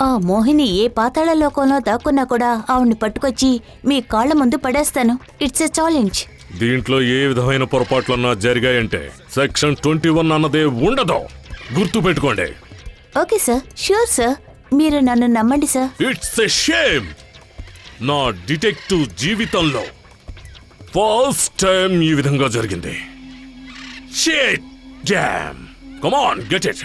B: ఆ మోహిని ఏ పాతాళ లోకంలో దాక్కున్నా కూడా ఆవిడ్ని పట్టుకొచ్చి మీ కాళ్ల ముందు పడేస్తాను. It's a challenge.
C: దీంట్లో ఏ విధమైన పొరపాట్లన్నా జరిగాయంటే సెక్షన్ 21 అన్నదే ఉండదు. గుర్తు పెట్టుకోండి.
B: Okay sir, sure sir. మీరు నన్ను నమ్మండి సార్.
C: It's a shame. నా డిటెక్టివ్ జీవితంలో ఫస్ట్ టైం ఈ విధంగా జరిగింది. Shit damn. Come on, get it.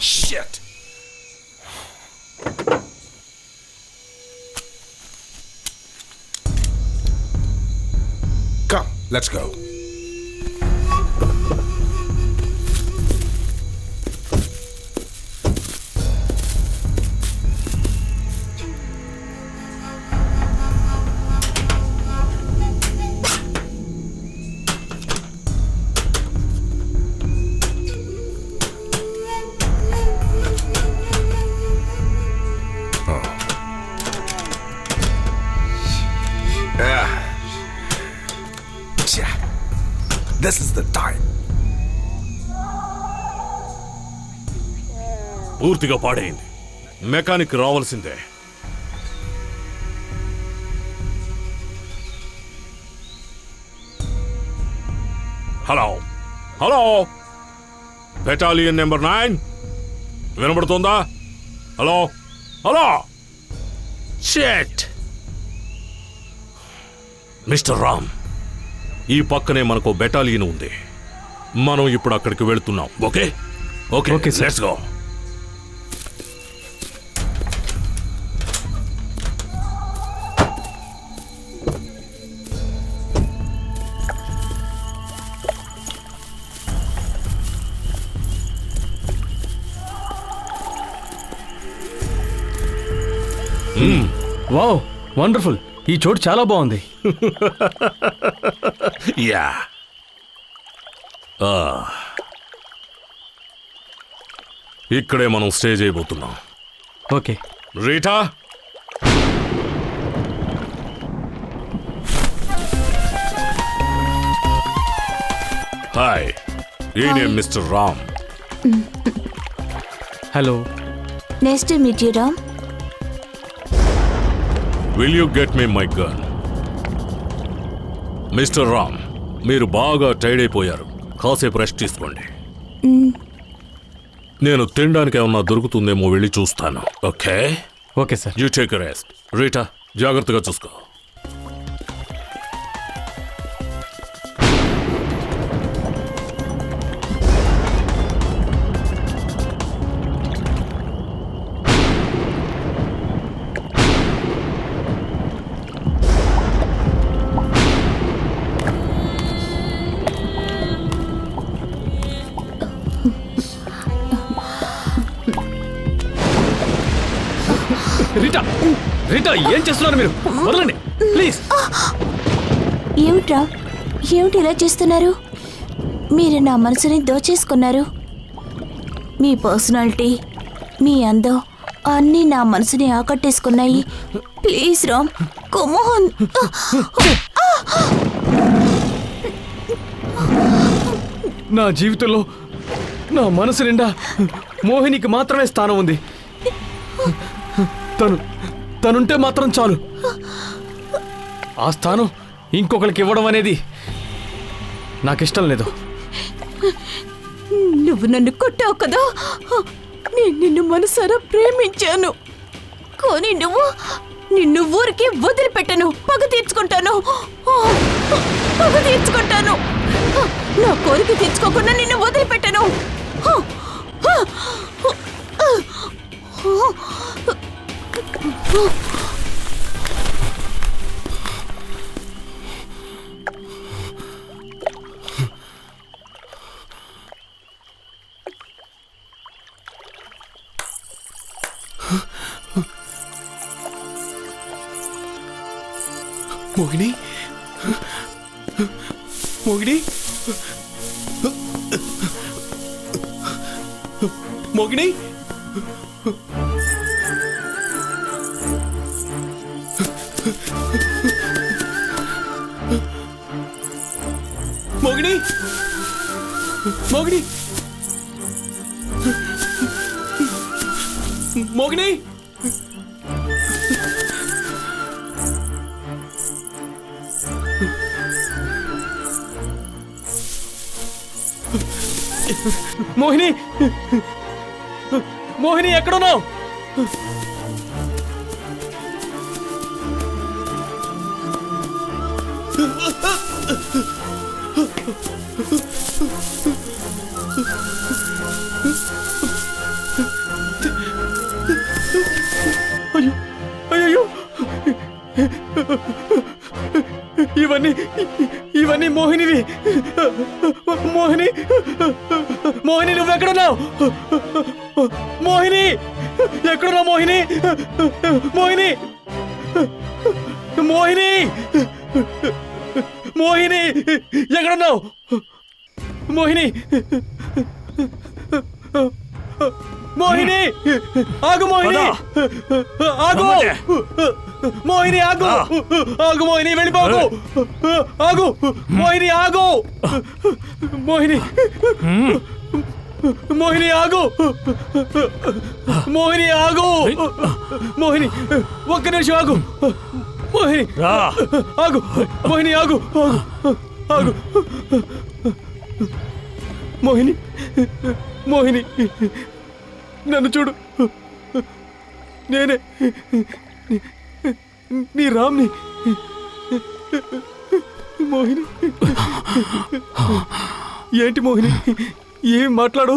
E: Shit. Come, let's go. This is the time.
C: పూర్తిగా పాడైంది. మెకానిక్ రావాల్సిందే. హలో హలో, బెటాలియన్ నెంబర్ 9 వినబడుతోందా? Hello hello. Shit. Mister Ram, ఈ పక్కనే మనకు బెటాలియన్ ఉంది. మనం ఇప్పుడు అక్కడికి వెళ్తున్నాం. Okay okay
A: okay sir.
C: Let's go.
A: Wow, wonderful. ఈ చోటు చాలా బాగుంది.
C: యా. ఇక్కడే మనం స్టే చేయబోతున్నాం.
A: ఓకే.
C: రీటా, హాయ్. ఈయనే mister Ram.
A: Hello.
B: Nice to meet you Ram.
C: Will you get me my gun? Mister Ram, మీరు బాగా టైర్డ్ అయిపోయారు. కాసేపు రెస్ట్ తీసుకోండి. నేను తినడానికి ఏమన్నా దొరుకుతుందేమో వెళ్ళి చూస్తాను. Okay
A: okay sir.
C: You take rest. Rita, జాగ్రత్తగా చూసుకో.
A: రీటా, రీటా, ఏం చేస్తున్నారు మీరు? వదలండి ప్లీజ్.
B: ఏమిట్రా, ఏమిటి ఇలా చేస్తున్నారు? మీరు నా మనసుని దోచేసుకున్నారు. మీ పర్సనాలిటీ, మీ అందం అన్నీ నా మనసుని ఆకట్టేసుకున్నాయి. Please Ram, come on.
A: నా జీవితంలో నా మనసు నిండా మోహినికి మాత్రమే స్థానం ఉంది. తనుంటే మాత్రం చాలు. ఆ స్థానం ఇంకొకరికి ఇవ్వడం అనేది నాకిష్టం లేదు.
B: నువ్వు నన్ను కొట్టావు కదా, నేను నిన్ను మనసారా ప్రేమించాను. కానీ నిన్ను ఊరికి వదిలిపెట్టను. పగ తీర్చుకుంటాను. నా కోరిక తీర్చుకోకుండా నిన్ను వదిలిపెట్టను.
E: మోహిని,
A: మోగిని మోగిని మోగిని మోగిని మోగిని మోహిని మోహిని ఎక్కడున్నావు? అయ్యో అయ్యో ఇవన్నీ మోహినివి. మోహిని మోహిని నువ్వెక్కడున్నావు? మోహిని ఎక్కడున్నావు? మోహిని మోహిని మోహిని మోహిని ఎక్కడున్నావు? మోహిని మోహిని ఆగు. మోహిని ఆగు. మోహిని ఆగు. ఆగు మోహిని, వెళ్ళిపోకు. ఆగు మోహిని, ఆగు. మోహిని మోహిని ఆగు. మోహిని ఆగు. మోహిని ఒక్క నిమిషం ఆగు. మోహిని ఆగు. మోహిని ఆగు. ఆగు. మోహిని మోహిని నన్ను చూడు. నేనే నీ రామ్ని. మోహిని ఏంటి మోహిని, ఏమి మాట్లాడు?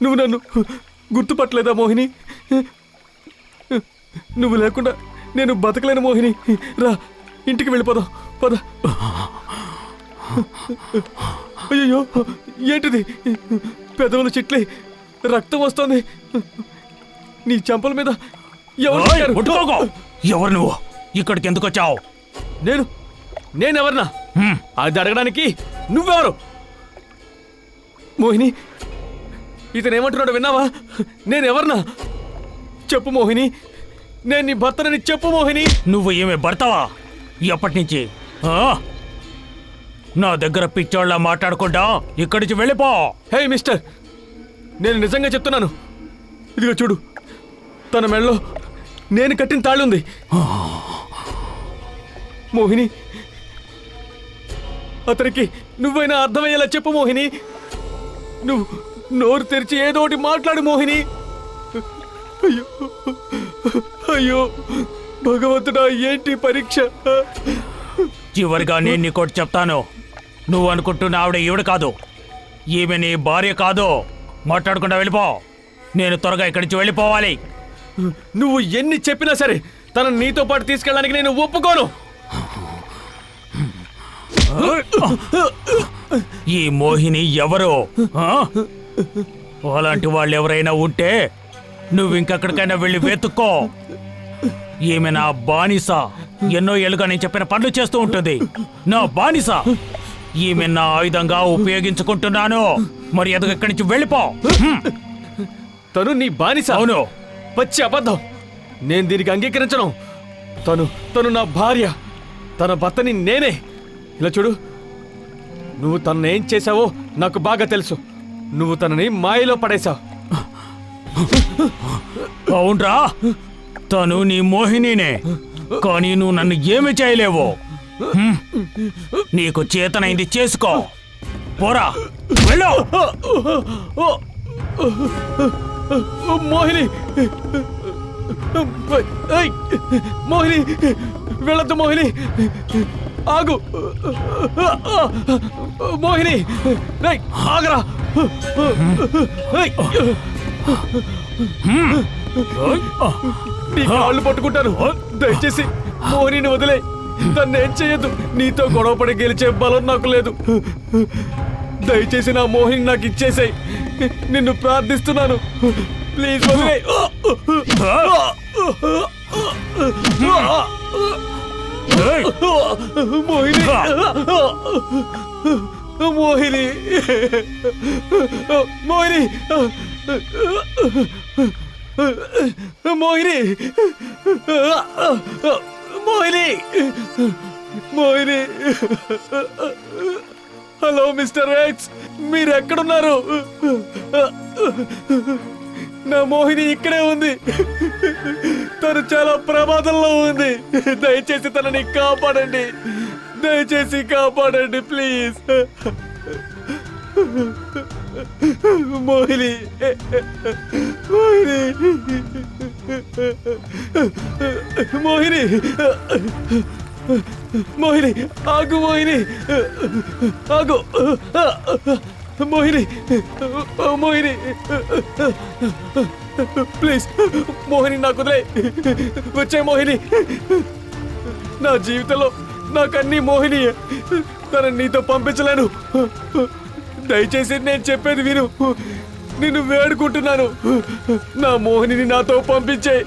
A: నువ్వు నన్ను గుర్తుపట్టలేదా మోహిని? నువ్వు లేకుండా నేను బతకలేను మోహిని. రా ఇంటికి వెళ్ళిపోదాం, పద. అయ్యో ఏంటిది? పెదవులు చిట్లి రక్తం వస్తుంది. నీ చెంపల మీద
D: ఎవరు నువ్వు? ఇక్కడికి ఎందుకు వచ్చావు?
A: నేనెవరన్నా అది అడగడానికి నువ్వెవరు? మోహిని ఇతను ఏమంటున్నాడు విన్నావా? నేనెవరన్నా చెప్పు మోహిని. నేను నీ భర్తనని చెప్పు మోహిని.
D: నువ్వు ఏమే భర్తవా? ఎప్పటి నుంచి? నా దగ్గర పిచ్చోళ్ళ మాట్లాడకుండా ఇక్కడి నుంచి వెళ్ళిపో.
A: హే మిస్టర్, నేను నిజంగా చెప్తున్నాను. ఇదిగో చూడు, తన మెడలో నేను కట్టిన తాళి ఉంది. మోహిని అతనికి నువ్వైనా అర్థమయ్యేలా చెప్పు మోహిని. నువ్వు నోరు తెరిచి ఏదో ఒకటి మాట్లాడు మోహిని. అయ్యో అయ్యో భగవంతుడా, ఏంటి పరీక్ష?
D: చివరిగా నేను నీకోటి చెప్తాను. నువ్వు అనుకుంటున్న ఆవిడ ఈవిడ కాదు, ఈమె నీ భార్య కాదు. మాట్లాడకుండా వెళ్ళిపో. నేను త్వరగా ఇక్కడి నుంచి వెళ్ళిపోవాలి.
A: నువ్వు ఎన్ని చెప్పినా సరే తనని నీతో పాటు తీసుకెళ్ళడానికి నేను ఒప్పుకోను.
D: ఈ మోహిని ఎవరు? అలాంటి వాళ్ళు ఎవరైనా ఉంటే నువ్వు ఇంకెక్కడికైనా వెళ్ళి వెతుక్కో. ఈమె నా బానిస. ఎన్నో ఏళ్ళుగా నేను చెప్పిన పనులు చేస్తూ ఉంటుంది. నా బానిస. ఈమె నా ఆయుధంగా ఉపయోగించుకుంటున్నాను. మరి ఎదుగు ఇక్కడి నుంచి వెళ్ళిపో.
A: తను నీ బానిస?
D: అవును.
A: పచ్చి అబద్ధం. నేను దీనికి అంగీకరించను. తను నా భార్య. తన భర్తని నేనే. ఇలా చూడు, నువ్వు తనని ఏం చేశావో నాకు బాగా తెలుసు. నువ్వు తనని మాయలో పడేశావు.
D: అవునరా, తను నీ మోహినినే. కానీ నువ్వు నన్ను ఏమి చేయలేవు. నీకు చేతనైంది చేసుకో. పోరా, వెళ్ళు.
A: మోహిని, మోహిని వెళ్ళొద్దు. మోహిని ఆగు. మోహిని ఆగరా. నీ కాళ్ళు పట్టుకుంటాను. దయచేసి మోహిని వదిలే. తను ఏం చేయొద్దు. నీతో గొడవపడి గెలిచే బలం నాకు లేదు. దయచేసి నా మోహిని నాకు ఇచ్చేసాయి. నిన్ను ప్రార్థిస్తున్నాను. ప్లీజ్ వదిలే.
D: ఏయ్!
A: Mohini Mohini Mohini Mohini Mohini Mohini hello mister X, మీరు ఎక్కడున్నారు? నా మోహిని ఇక్కడే ఉంది. తను చాలా ప్రమాదంలో ఉంది. దయచేసి తనని కాపాడండి, దయచేసి కాపాడండి ప్లీజ్. మోహిని మోహిని మోహిని మోహిని ఆగు, మోహిని ఆగు, మోహిని మోహిని ప్లీజ్ మోహిని నాకు వదిలే. వచ్చే మోహిని, నా జీవితంలో నాకన్నీ మోహిని. తనని నీతో పంపించలేను. దయచేసి నేను చెప్పేది విను. నిన్ను వేడుకుంటున్నాను, నా మోహిని నాతో పంపించే.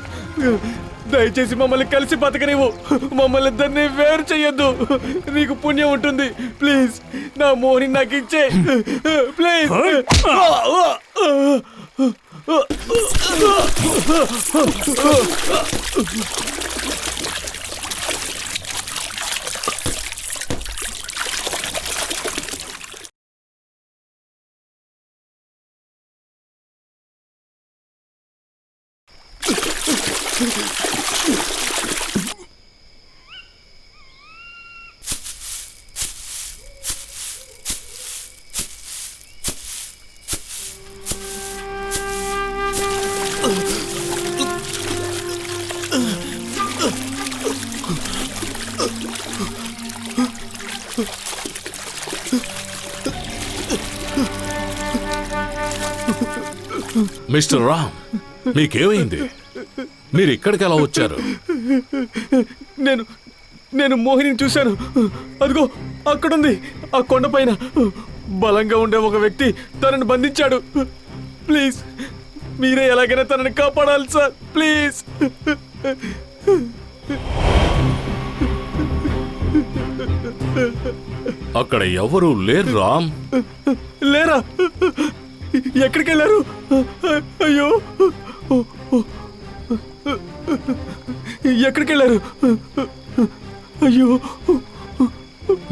A: దయచేసి మమ్మల్ని కలిసి బతకనివ్వు. మమ్మల్ని ఇద్దరిని వేరు చెయ్యొద్దు. నీకు పుణ్యం ఉంటుంది. ప్లీజ్ నా మోహిని నాకు ఇచ్చే ప్లీజ్.
C: మిస్టర్ రామ్, మీకేమైంది? మీరు ఇక్కడికి ఎలా వచ్చారు?
A: నేను మోహినిని చూశాను. అదిగో అక్కడుంది, ఆ కొండపైన బలంగా ఉండే ఒక వ్యక్తి తనని బంధించాడు. ప్లీజ్ మీరే ఎలాగైనా తనని కాపాడాలి సార్, ప్లీజ్.
C: అక్కడ ఎవరు లేరు రామ్.
A: లేరా? ఎక్కడికి వెళ్ళారు? అయ్యో, ఎక్కడికి వెళ్ళారు? అయ్యో.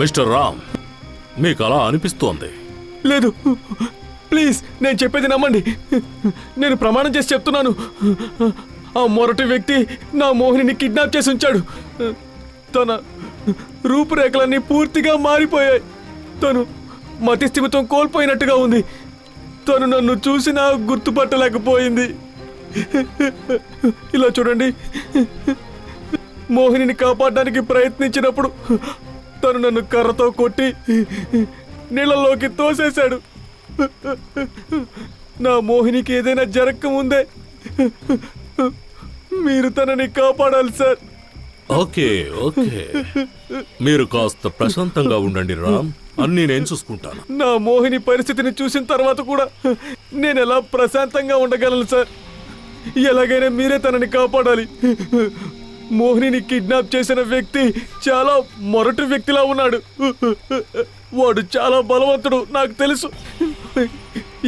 C: మిస్టర్ రామ్, మీకు అలా అనిపిస్తోంది.
A: లేదు, ప్లీజ్ నేను చెప్పేది నమ్మండి. నేను ప్రమాణం చేసి చెప్తున్నాను. ఆ మొరటి వ్యక్తి నా మోహిని కిడ్నాప్ చేసి ఉంచాడు. తన రూపురేఖలన్నీ పూర్తిగా మారిపోయాయి. తను మతిస్థిమితం కోల్పోయినట్టుగా ఉంది. తను నన్ను చూసినా గుర్తుపట్టలేకపోయింది. ఇలా చూడండి, మోహినిని కాపాడడానికి ప్రయత్నించినప్పుడు తను నన్ను కర్రతో కొట్టి నీళ్ళలోకి తోసేశాడు. నా మోహినికి ఏదైనా జరగకముందే మీరు తనని కాపాడాలి సార్.
C: ఓకే ఓకే, మీరు కాస్త ప్రశాంతంగా ఉండండి రామ్, అన్నీ నేను చూసుకుంటాను.
A: నా మోహిని పరిస్థితిని చూసిన తర్వాత కూడా నేను ఎలా ప్రశాంతంగా ఉండగలను సార్? ఎలాగైనా మీరే తనని కాపాడాలి. మోహిని కిడ్నాప్ చేసిన వ్యక్తి చాలా మొరటి వ్యక్తిలా ఉన్నాడు. వాడు చాలా బలవంతుడు, నాకు తెలుసు.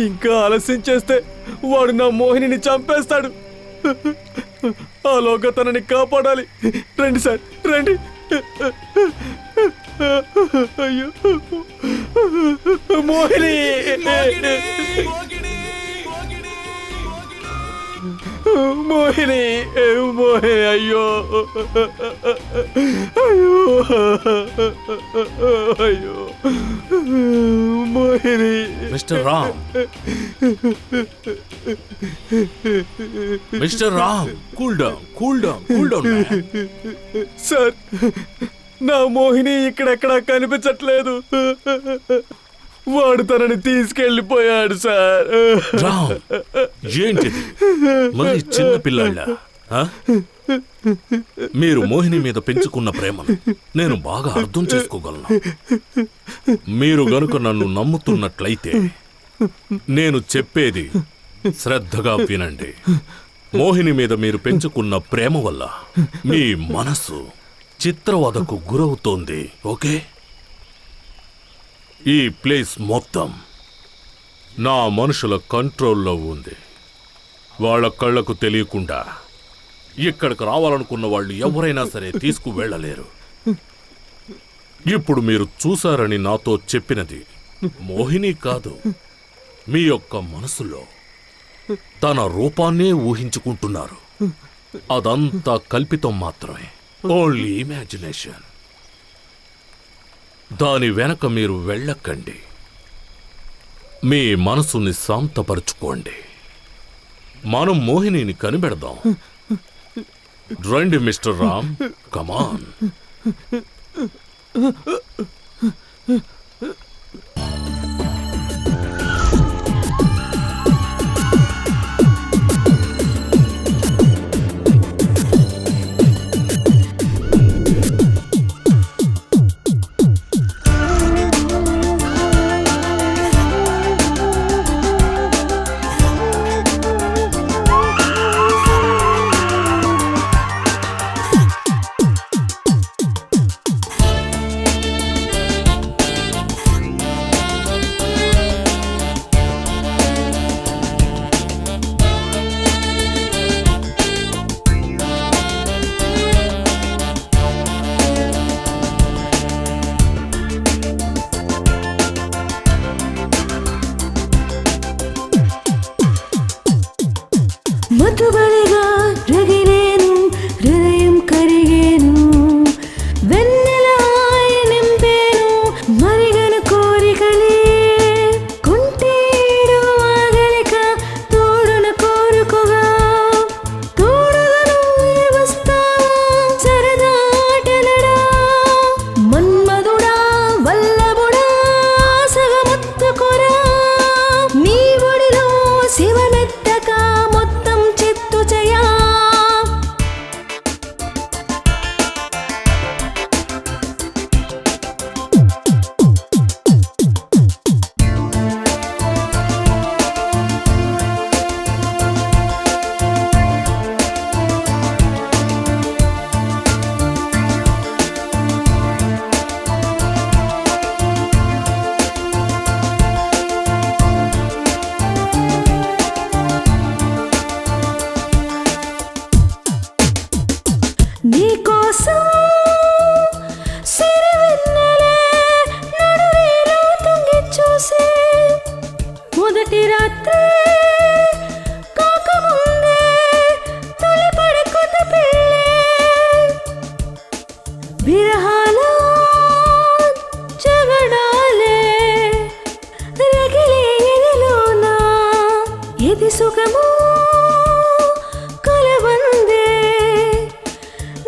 A: ఇంకా ఆలస్యం చేస్తే వాడు నా మోహిని చంపేస్తాడు. ఆలోగా తనని కాపాడాలి. రండి సార్, రండి. అయ్యో మోహిని, మోహిని, మోహిని, అయ్యో అయ్యో అయ్యో Mohini.
C: Mister Ram, mister Ram, cool down, cool down, cool down.
A: Sir, నా మోహిని ఇక్కడెక్కడా కనిపించట్లేదు. వాడు తనని తీసుకెళ్ళిపోయాడు సార్.
C: రామ్, ఏంటిది మరి చిన్న పిల్లాళ్ళ? మీరు మోహిని మీద పెంచుకున్న ప్రేమను నేను బాగా అర్థం చేసుకోగలను. మీరు గనుక నన్ను నమ్ముతున్నట్లయితే నేను చెప్పేది శ్రద్ధగా వినండి. మోహిని మీద మీరు పెంచుకున్న ప్రేమ వల్ల మీ మనసు చిత్రవదకు గురవుతోంది. ఓకే, ఈ ప్లేస్ మొత్తం నా మనుషుల కంట్రోల్లో ఉంది. వాళ్ళ కళ్ళకు తెలియకుండా ఇక్కడికి రావాలనుకున్న వాళ్ళు ఎవరైనా సరే తీసుకువెళ్ళలేరు. ఇప్పుడు మీరు చూశారని నాతో చెప్పినది మోహిని కాదు, మీ యొక్క మనసులో తన రూపాన్నే ఊహించుకుంటున్నారు. అదంతా కల్పితం మాత్రమే, ఓన్లీ ఇమాజినేషన్. దాని వెనక మీరు వెళ్ళకండి. మీ మనసుని శాంతపరుచుకోండి. మనం మోహినిని కనిపెడదాం. రండి మిస్టర్ రామ్, కమాన్.
F: మధుబలిగా రగిలేను, హృదయం కరిగేను, వెన్నెల హాయి నింపేను, మరిగను కోరికలే. కుంటేడు ఆగలిక తోడున కోరుకోగా, తోడుగను వస్తావా సరదా ఆటలడా. మన్మధుడా వల్లభుడా ఆశగమత్తుకురా, నీ ఒడిలో శివమెత్తక మొత్తం చిత్తు చేయా. నీకోసం సిరివెన్నెలే నడువేలో తొంగి చూసే, మొదటి రాత్రి కాకముందే తొలిపడి కొత్త పెళ్ళే. విరహాల జగడాలే రగిలే ఎదలోన, ఇది సుఖము కలవందే.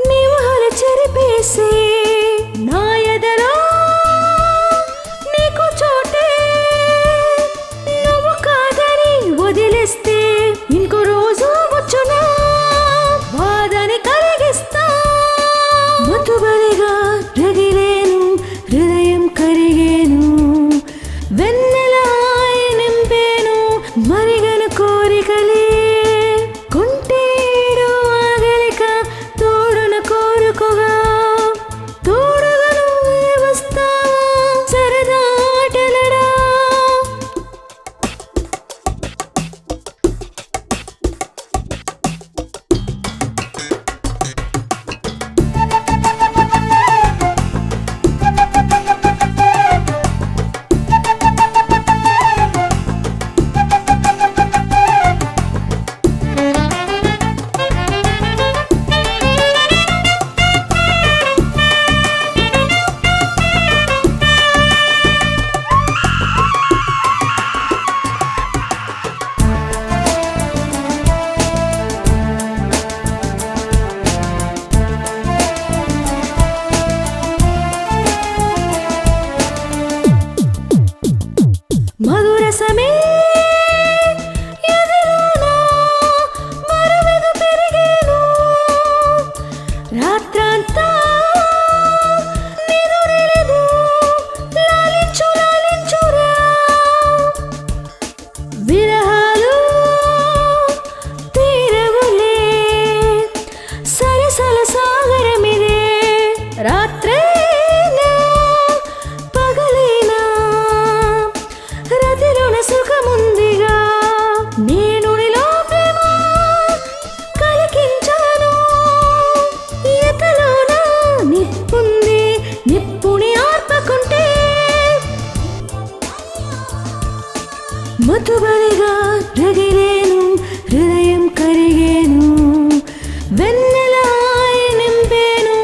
F: నీవహలు చెరిపేసి నా ఎదలో నీకు చోటే, నువ్వు కాదని వదిలేస్తే ఇంకో రోజు వచ్చునా బాధని కలిగిస్తా. మధుబలిగా రగిలేను, హృదయం కరిగేను, వెన్నెల హాయి నింపేను, మరిగను కోరికలే. కుంటేడు ఆగలిక తోడున కోరుకోగా, తోడుగను వస్తావా సరదా ఆటలడా. మధురసమే ఎదలోన మరువెగు పెరిగేను, రాత్రంతా నిదురెలదు లాలించు లాలించురా. విరహాలు తీరవులే సరసల సాగరమిదే, మతుబలిగా రగిలేను హృదయం కరిగేను వెన్నెలాయి నింపేను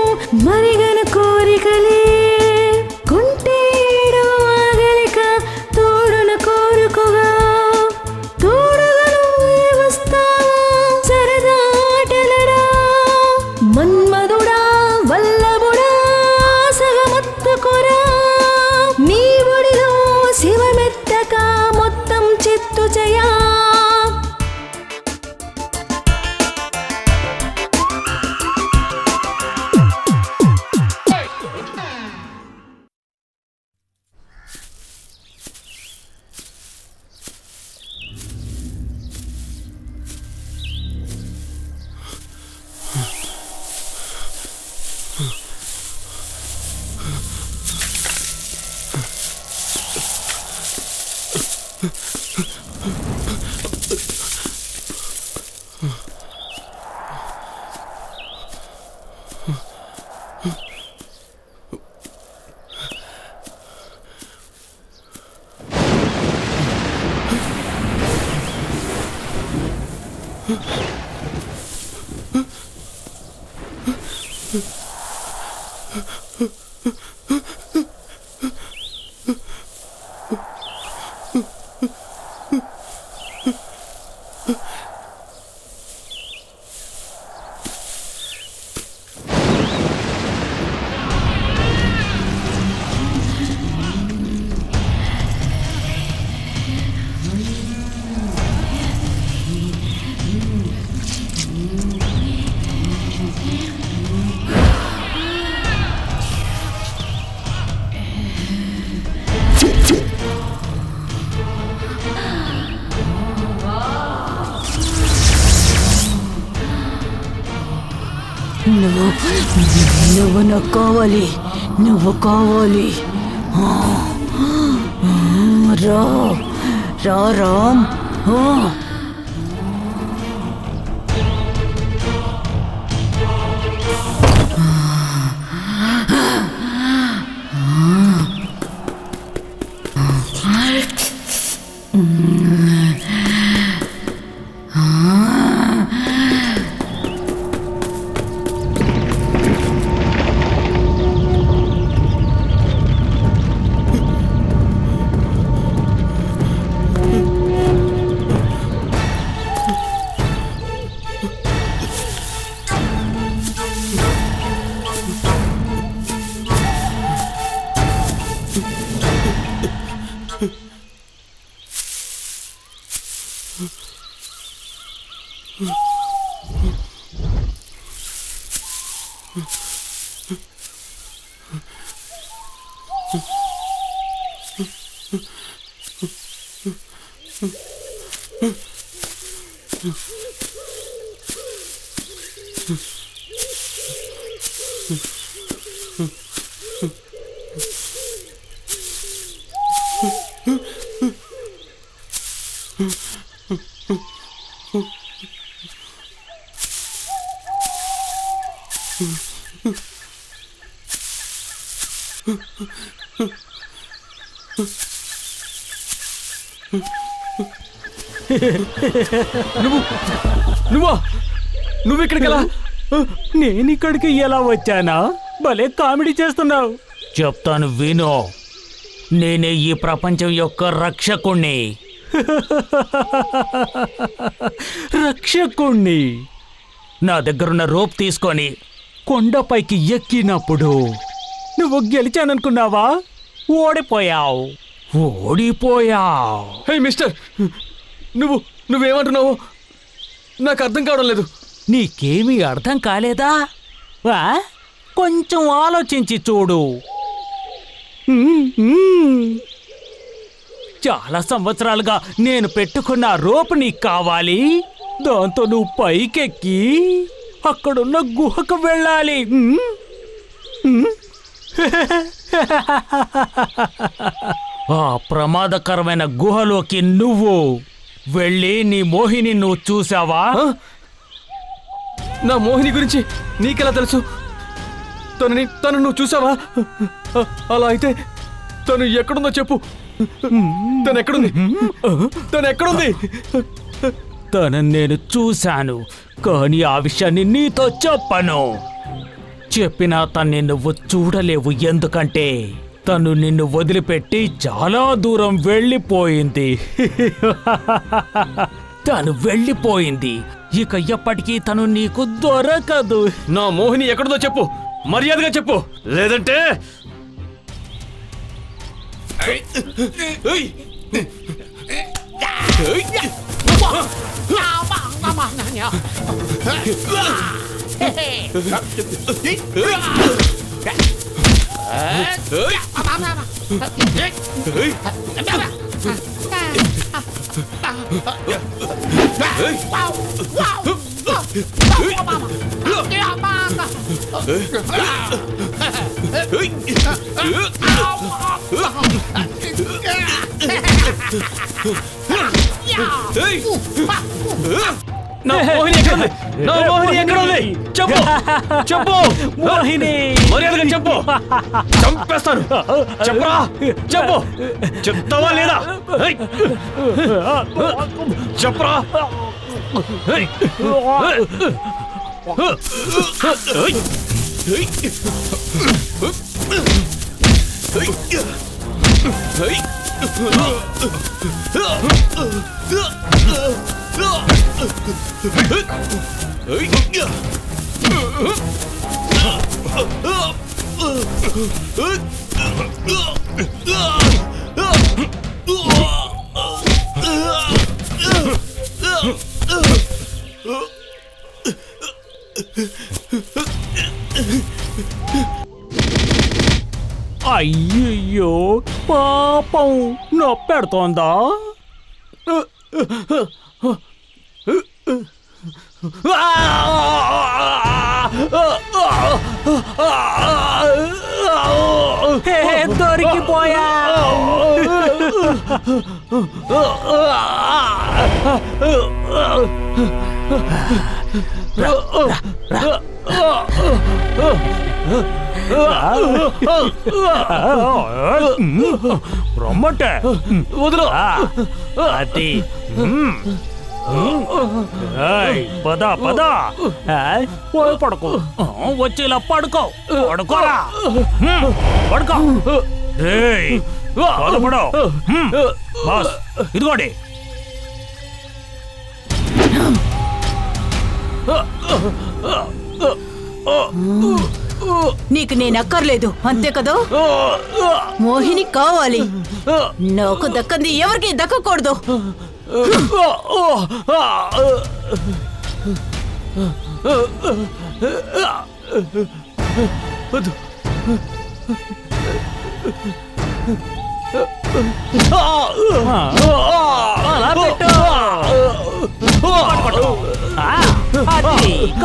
F: మరిగన కోరికలే కొంటేడు ఆగలిక తోడున కోరుకోగా తోడుగా నువ్వే వస్తావా సరదా ఆటలడా మన్మధుడా వల్లభుడా సగమత్తుకురా నీ ఒడిలో శివమెత్తక మొత్తం చిత్తు చేయా నువ్వు నాకు కావాలి నువ్వు కావాలి రా రా రామ్
A: నువ్వా నువ్వు ఇక్కడికి ఎలా
D: నేను ఇక్కడికి ఎలా వచ్చానా? భలే కామెడీ చేస్తున్నావు. చెప్తాను విను. నేనే ఈ ప్రపంచం యొక్క రక్షకుణ్ణి. రక్షకుణ్ణి. నా దగ్గరున్న రోప్ తీసుకొని కొండపైకి ఎక్కినప్పుడు నువ్వు గెలిచాననుకున్నావా? ఓడిపోయావు.
A: Hey mister, నువ్వేమంటున్నావు? నాకు అర్థం కావడం లేదు.
D: నీకేమీ అర్థం కాలేదా? కొంచెం ఆలోచించి చూడు. చాలా సంవత్సరాలుగా నేను పెట్టుకున్న రోప్ నీకు కావాలి. దాంతో నువ్వు పైకెక్కి అక్కడున్న గుహకు వెళ్ళాలి. ఆ ప్రమాదకరమైన గుహలోకి నువ్వు వెళ్ళి నీ మోహిని నువ్వు చూసావా?
A: నా మోహిని గురించి నీకెలా తెలుసు? తను నువ్వు చూసావా? అలా అయితే తను ఎక్కడుందో చెప్పు. తను ఎక్కడుంది? తను ఎక్కడుంది?
D: తనని నేను చూశాను, కానీ ఆ విషయాన్ని నీతో చెప్పను. చెప్పినా తన్ని నువ్వు చూడలేవు, ఎందుకంటే తను నిన్ను వదిలిపెట్టి చాలా దూరం వెళ్ళిపోయింది. తను వెళ్ళిపోయింది, ఇక ఎప్పటికీ తను నీకు దొరకదు.
A: నా మోహిని ఎక్కడుందో చెప్పు, మర్యాదగా చెప్పు, లేదంటే నా మోహిని ఎక్కడుంది? నా మోహిని ఎక్కడుంది? చెప్పు, చెప్పు
D: మోహిని,
A: మర్యాదగా చెప్పు, చంపేస్తాను. చెప్పరా, చెప్పు, చెప్తావా లేదా? ఏయ్! చెప్పరా. ఏయ్!
D: అయ్యయ్యో పాపం, నొప్పెడుతోందా? దొరికిపోయా. రమ్మంటే
A: వదులు.
D: అది పద పద, పడుకో, వచ్చి ఇలా పడుకో, పడుకోరా, పడుకో. పడు, బాస్ ఇదిగోండి.
F: నీకు నేను అక్కర్లేదు, అంతే కదా? మోహిని కావాలి, నాకు దక్కంది ఎవరికి దక్కకూడదు.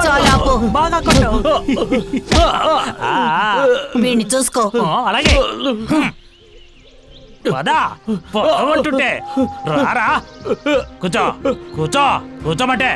F: చాలా బాగా కొట్టు, వీడిని చూసుకో.
D: అలాగే పదా, పొగొట్టుంటే రారా, కూర్చో కూర్చో, కూర్చోమంటే.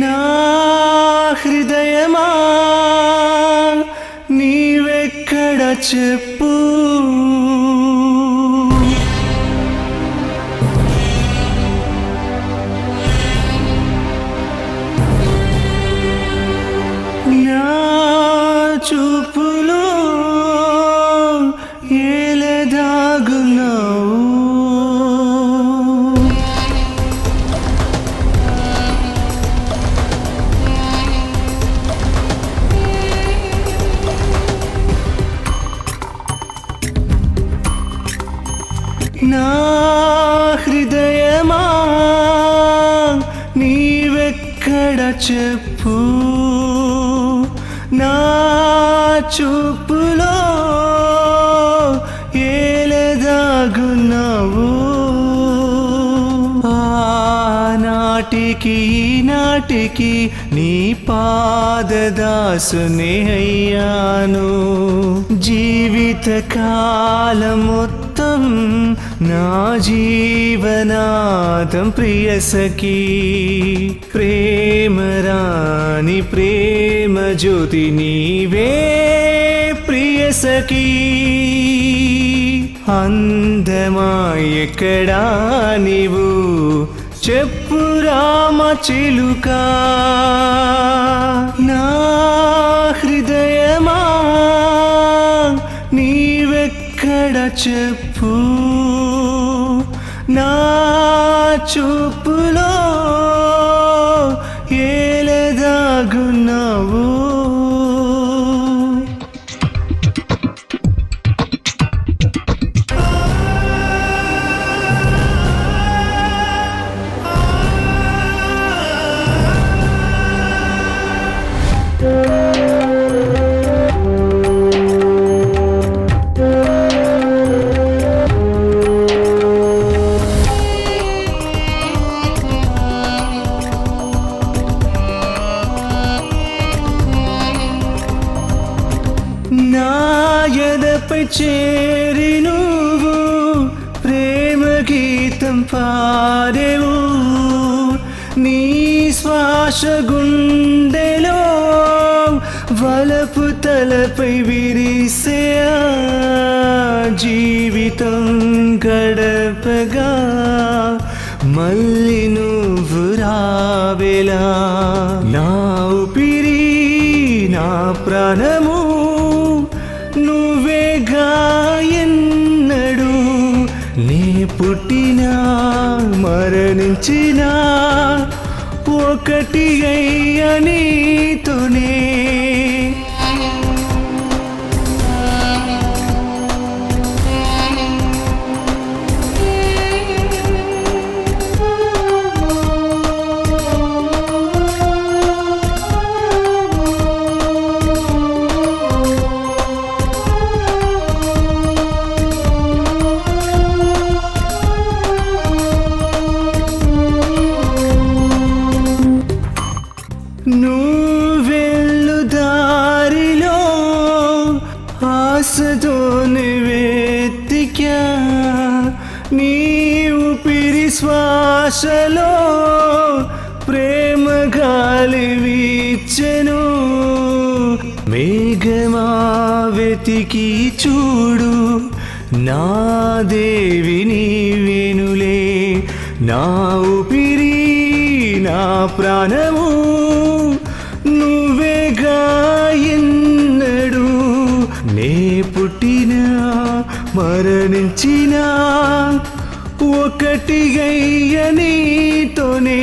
G: నా హృదయమా నీవెక్కడ చెప్పు, నా చూపులో ఏలదాగున్నావు. నా హృదయమా నీవెక్కడ చెప్పు, నా చూపులో ఏలదాగున్నావు. మాటికి నాటికి నీ పాదదాసునే అయ్యాను. జీవిత కాలం మొత్తం నా జీవనాదం ప్రియసఖీ, ప్రేమరాని ప్రేమ జ్యోతి నీవే ప్రియసఖీ. అందమా ఎక్కడా నీవు చెప్పు రామ చిలుక, నా హృదయమా నీవెక్కడ చెప్పు, నా చూపులో ఏలదాగున్నావు. నాయదపై చేరి నువ్వు ప్రేమ గీతం పాడేవు, నీ శ్వాస గుండెలో వలపు తలపై విరిసే జీవితం గడపగా మళ్ళీ నువ్వు రావేలా. నా ఊపిరి నా ప్రాణము నువ్వేగా ఎన్నడు, నే పుట్టినా మరణించినా ఒకటి అయ్య నీతోనే. నువ్వెళ్ళు దారిలో ఆశతోనే వెతికా, నీ ఊపిరి శ్వాసలో ప్రేమ గాలి వీచెను. మేఘమా వెతికి చూడు నా దేవి నీవేనులే, నా ఊపిరి నా ప్రాణము నువ్వేగా ఎన్నడు, నే పుట్టినా మరణించినా ఒకటి అయ్య నీతోనే.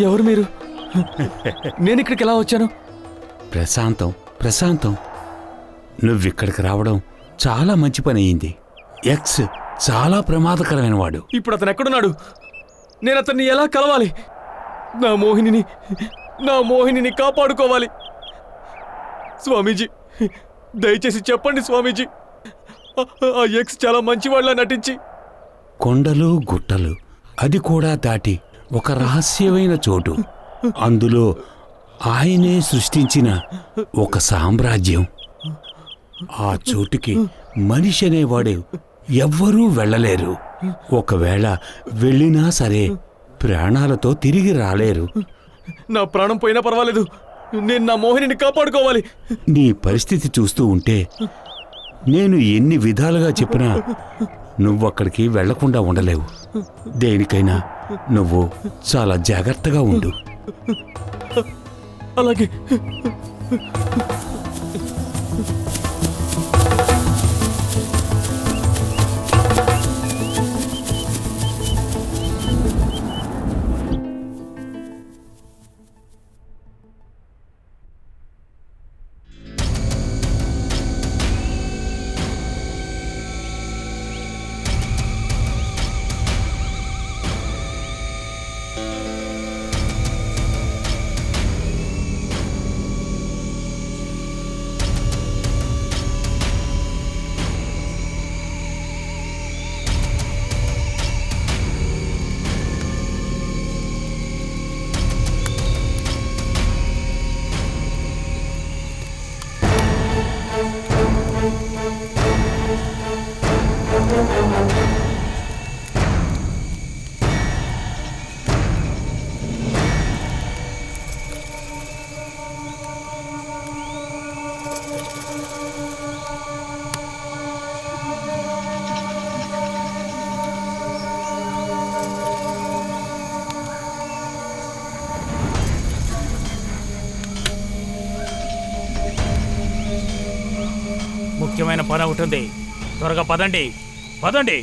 A: ఎవరు మీరు? నేను ఇక్కడికి ఎలా వచ్చాను?
H: ప్రశాంతం, ప్రశాంతం, నువ్విక్కడికి రావడం చాలా మంచి పని అయింది. ఎక్స్ చాలా ప్రమాదకరమైన వాడు.
A: ఇప్పుడు అతను ఎక్కడున్నాడు? నేను అతన్ని ఎలా కలవాలి? నా మోహినిని కాపాడుకోవాలి. స్వామీజీ, దయచేసి చెప్పండి స్వామీజీ. ఆ ఎక్స్ చాలా మంచివాళ్ళ నటించి
H: కొండలు గుట్టలు అది కూడా దాటి ఒక రహస్యమైన చోటు, అందులో ఆయనే సృష్టించిన ఒక సామ్రాజ్యం. ఆ చోటుకి మనిషి అనేవాడు ఎవ్వరూ వెళ్ళలేరు. ఒకవేళ వెళ్ళినా సరే ప్రాణాలతో తిరిగి రాలేరు.
A: నా ప్రాణం పోయినా పర్వాలేదు, నేను నా మోహినిని కాపాడుకోవాలి.
H: నీ పరిస్థితి చూస్తూ ఉంటే నేను ఎన్ని విధాలుగా చెప్పినా నువ్వక్కడికి వెళ్లకుండా ఉండలేవు. దేనికైనా నువ్వు చాలా జాగ్రత్తగా ఉండు.
A: అలాగే.
D: ముఖ్యమైన పని ఒకటి ఉంది. త్వరగా పదండి, పదండి.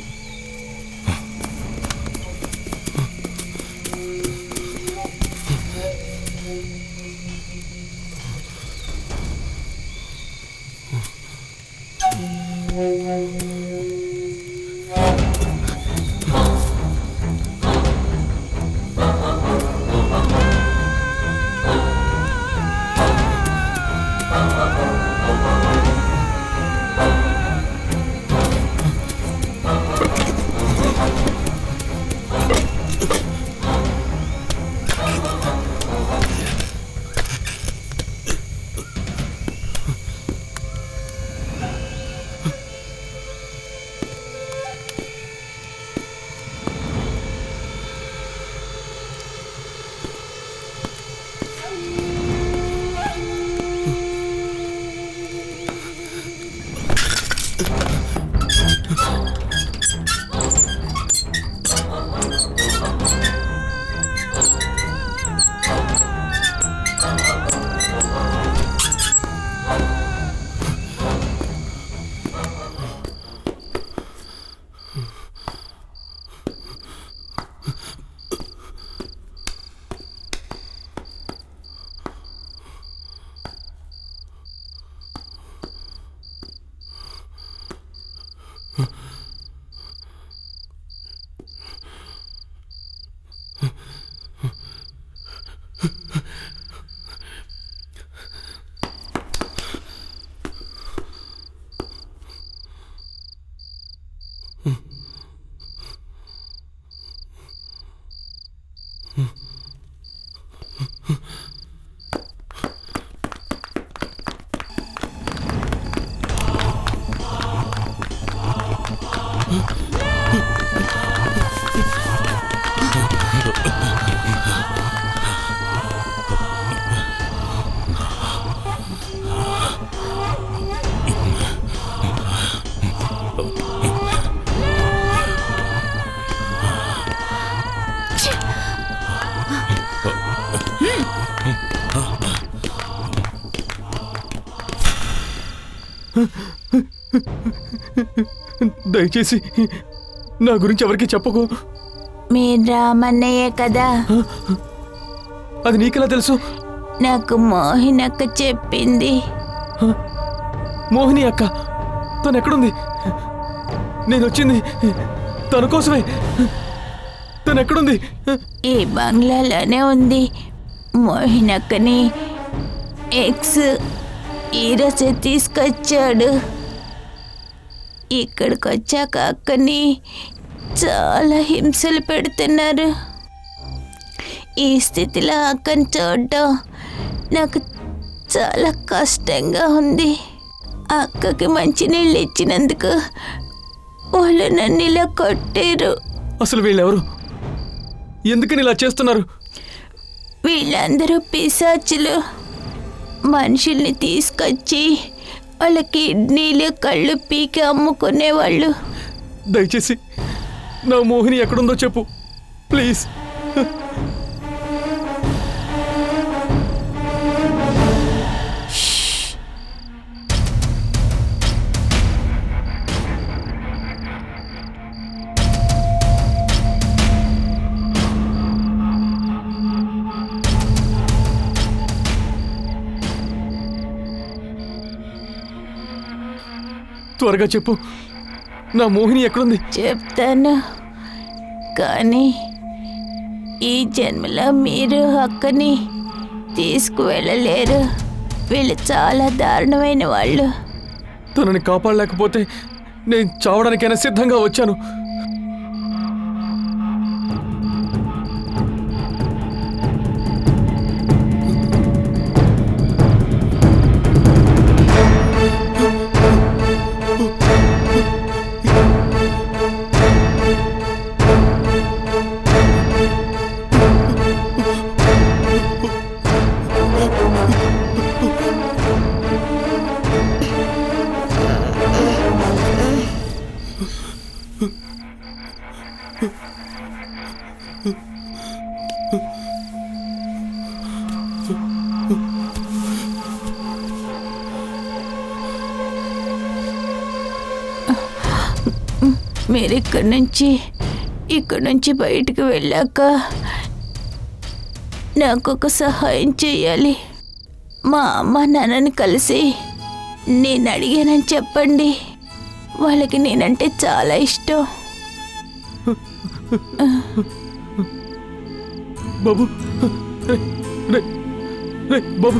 A: దయచేసి నా గురించి ఎవరికి చెప్పకు.
B: మీరు రామన్నయ్యే కదా?
A: అది నీకెలా తెలుసు?
B: నాకు మోహినక్క చెప్పింది.
A: మోహిని అక్క? తను ఎక్కడుంది? నేను వచ్చింది తన కోసమే. తను ఎక్కడుంది?
B: ఈ బంగ్లాలోనే ఉంది. మోహినక్కని ఎక్స్ ఈరోజే తీసుకొచ్చాడు. ఇక్కడికి వచ్చాక అక్కని చాలా హింసలు పెడుతున్నారు. ఈ స్థితిలో అక్కని చూడడం నాకు చాలా కష్టంగా ఉంది. అక్కకి మంచినీళ్ళు ఇచ్చినందుకు వాళ్ళు నన్ను ఇలా కొట్టారు.
A: అసలు వీళ్ళెవరు? ఎందుకని ఇలా చేస్తున్నారు?
B: వీళ్ళందరూ పిశాచులు. మనుషుల్ని తీసుకొచ్చి వాళ్ళ కిడ్నీలు కళ్ళు పీకి అమ్ముకునేవాళ్ళు.
A: దయచేసి నా మోహిని ఎక్కడుందో చెప్పు ప్లీజ్. త్వరగా చెప్పు, నా మోహిని ఎక్కడుంది?
B: చెప్తాను, కానీ ఈ జన్మలో మీరు అక్కని తీసుకువెళ్ళలేరు. వీళ్ళు చాలా దారుణమైన వాళ్ళు.
A: తనని కాపాడలేకపోతే నేను చావడానికైనా సిద్ధంగా వచ్చాను.
F: మీరు ఇక్కడి నుంచి బయటికి వెళ్ళాక నాకు ఒక సహాయం చేయాలి. మా అమ్మ నాన్నని కలిసి నేను అడిగానని చెప్పండి. వాళ్ళకి నేనంటే చాలా ఇష్టం.
A: బాబు రే, రే, బాబు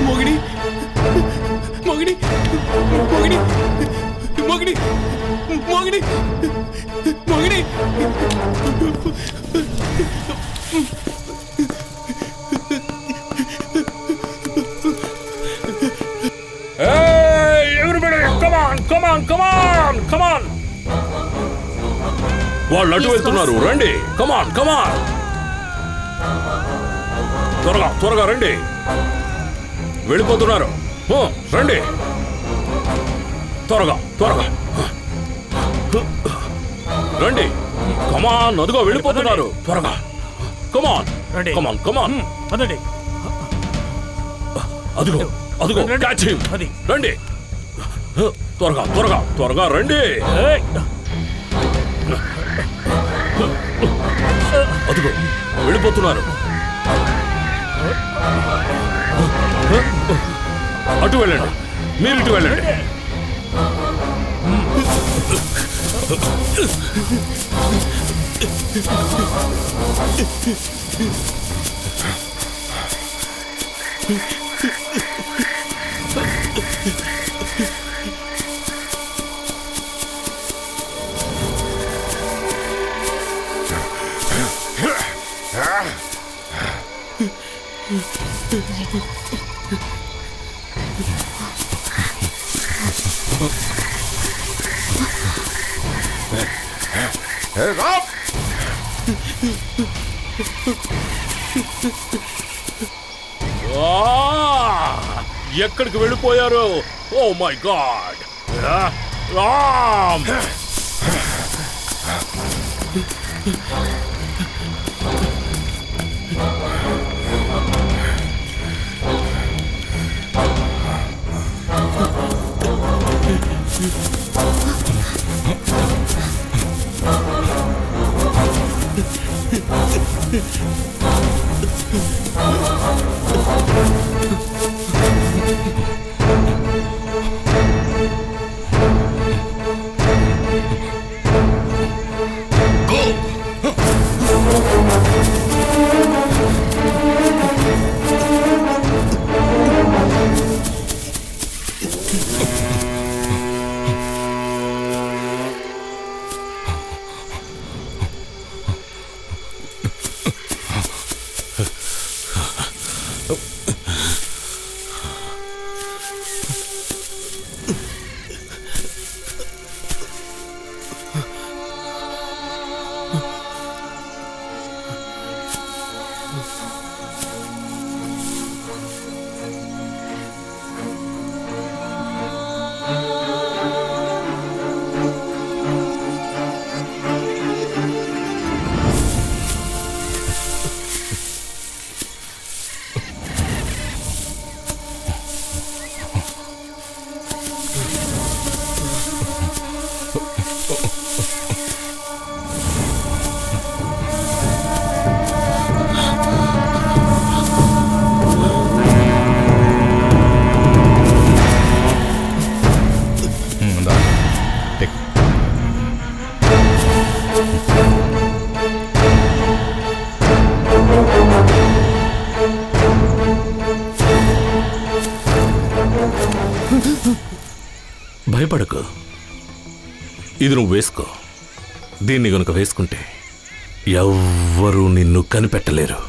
A: మోగిని మోగిని మోగిని మోగిని మోగిని మోగిని
C: వాళ్ళు అటు వెళ్తున్నారు, రండి. కమాన్ కమాన్, త్వరగా త్వరగా రండి. వెళ్ళిపోతున్నారు, రండి త్వరగా త్వరగా రండి. కమాన్, అదిగో వెళ్ళిపోతున్నారు, త్వరగా. కమాన్ కమాన్ కమాన్, అదిగో అదిగో, క్యాచ్ హిమ్. రండి త్వరగా త్వరగా త్వరగా రండి. అదిగో వెళ్ళిపోతున్నారు. అటు వెళ్ళండి, మీరు ఇటు వెళ్ళండి. ఎక్కడికి వెళ్ళిపోయారు? Oh my god! రామ్! భయపడకు. ఇది నువ్వు వేసుకో. దీన్ని గనుక వేసుకుంటే ఎవ్వరూ నిన్ను కనిపెట్టలేరు.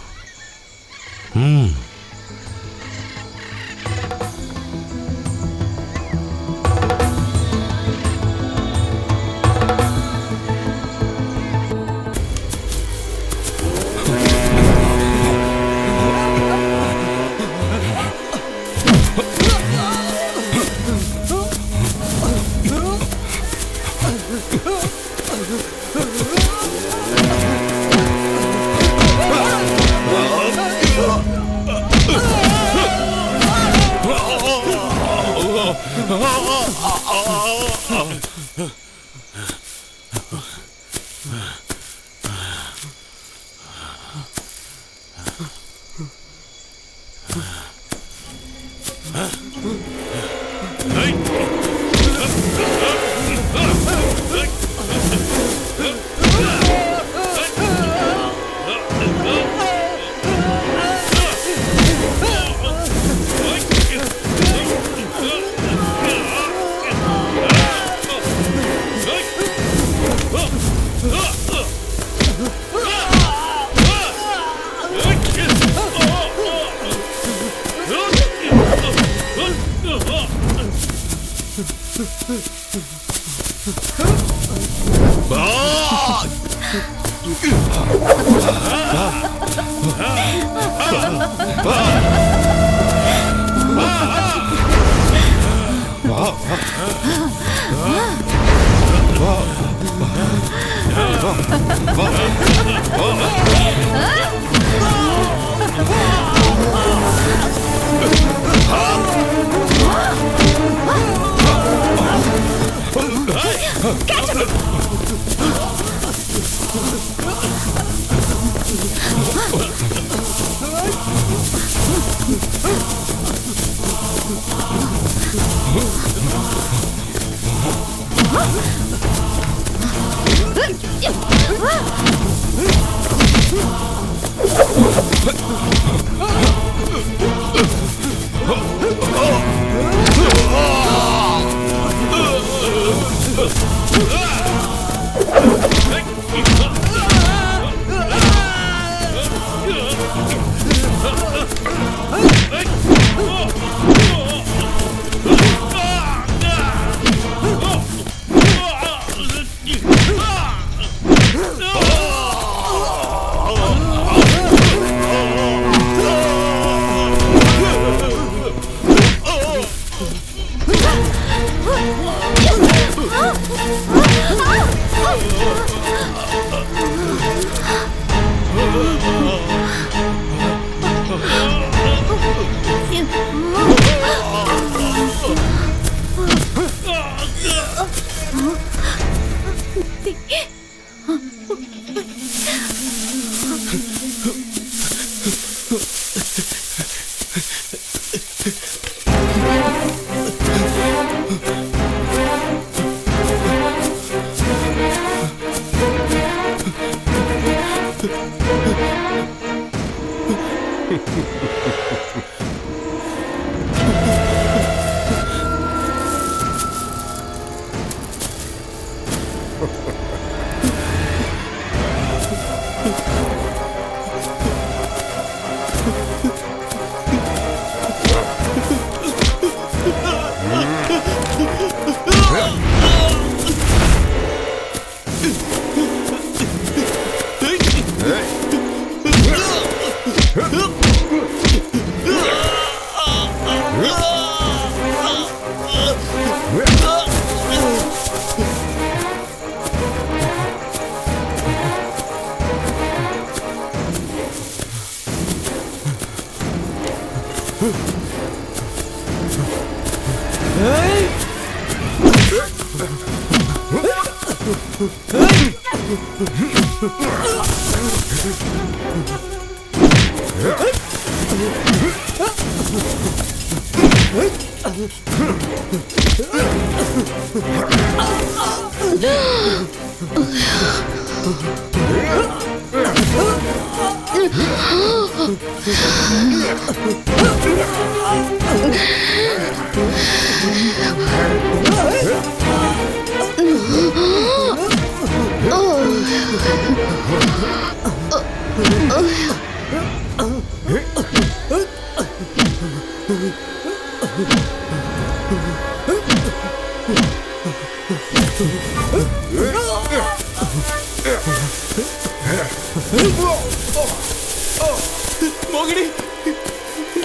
A: మోగిని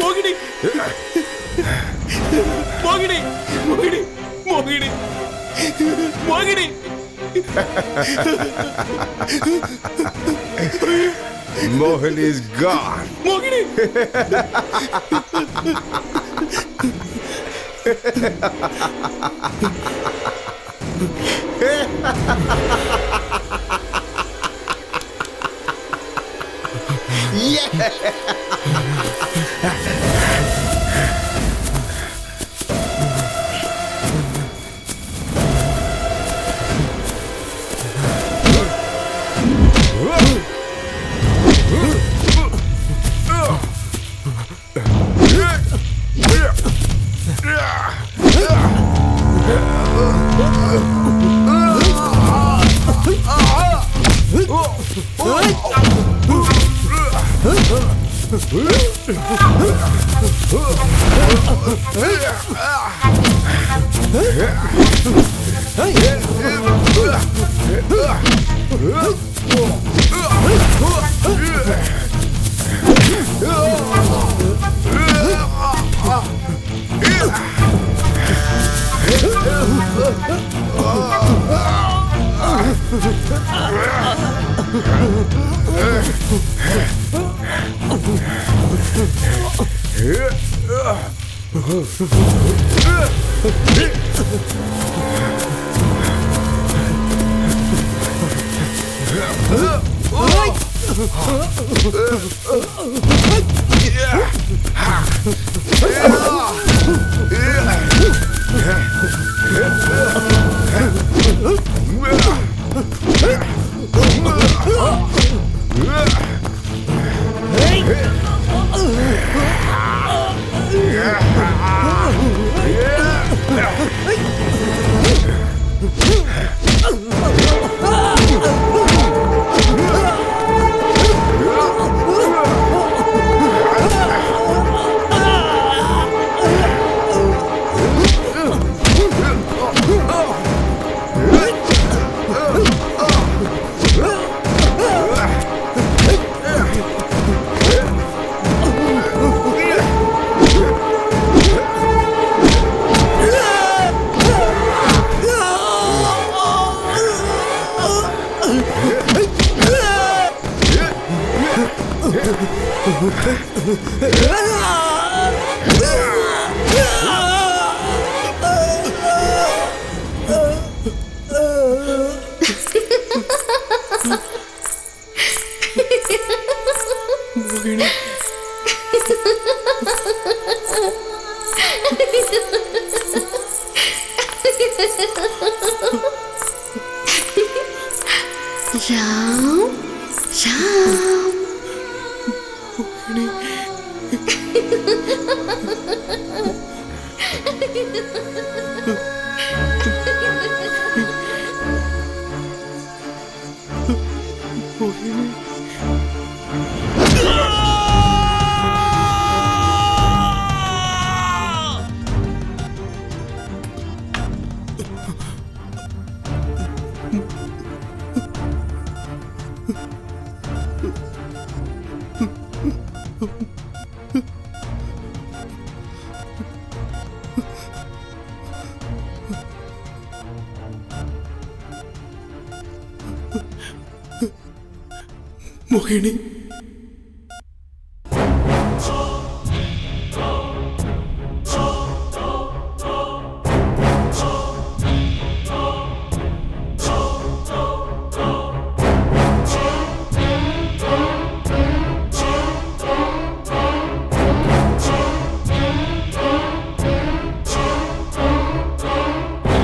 A: మోగిని మోగిని మోగిని మోగిని మోగిని
E: Mohan is gone.
A: మోగిని
B: Ram, Ram.
G: Mohini.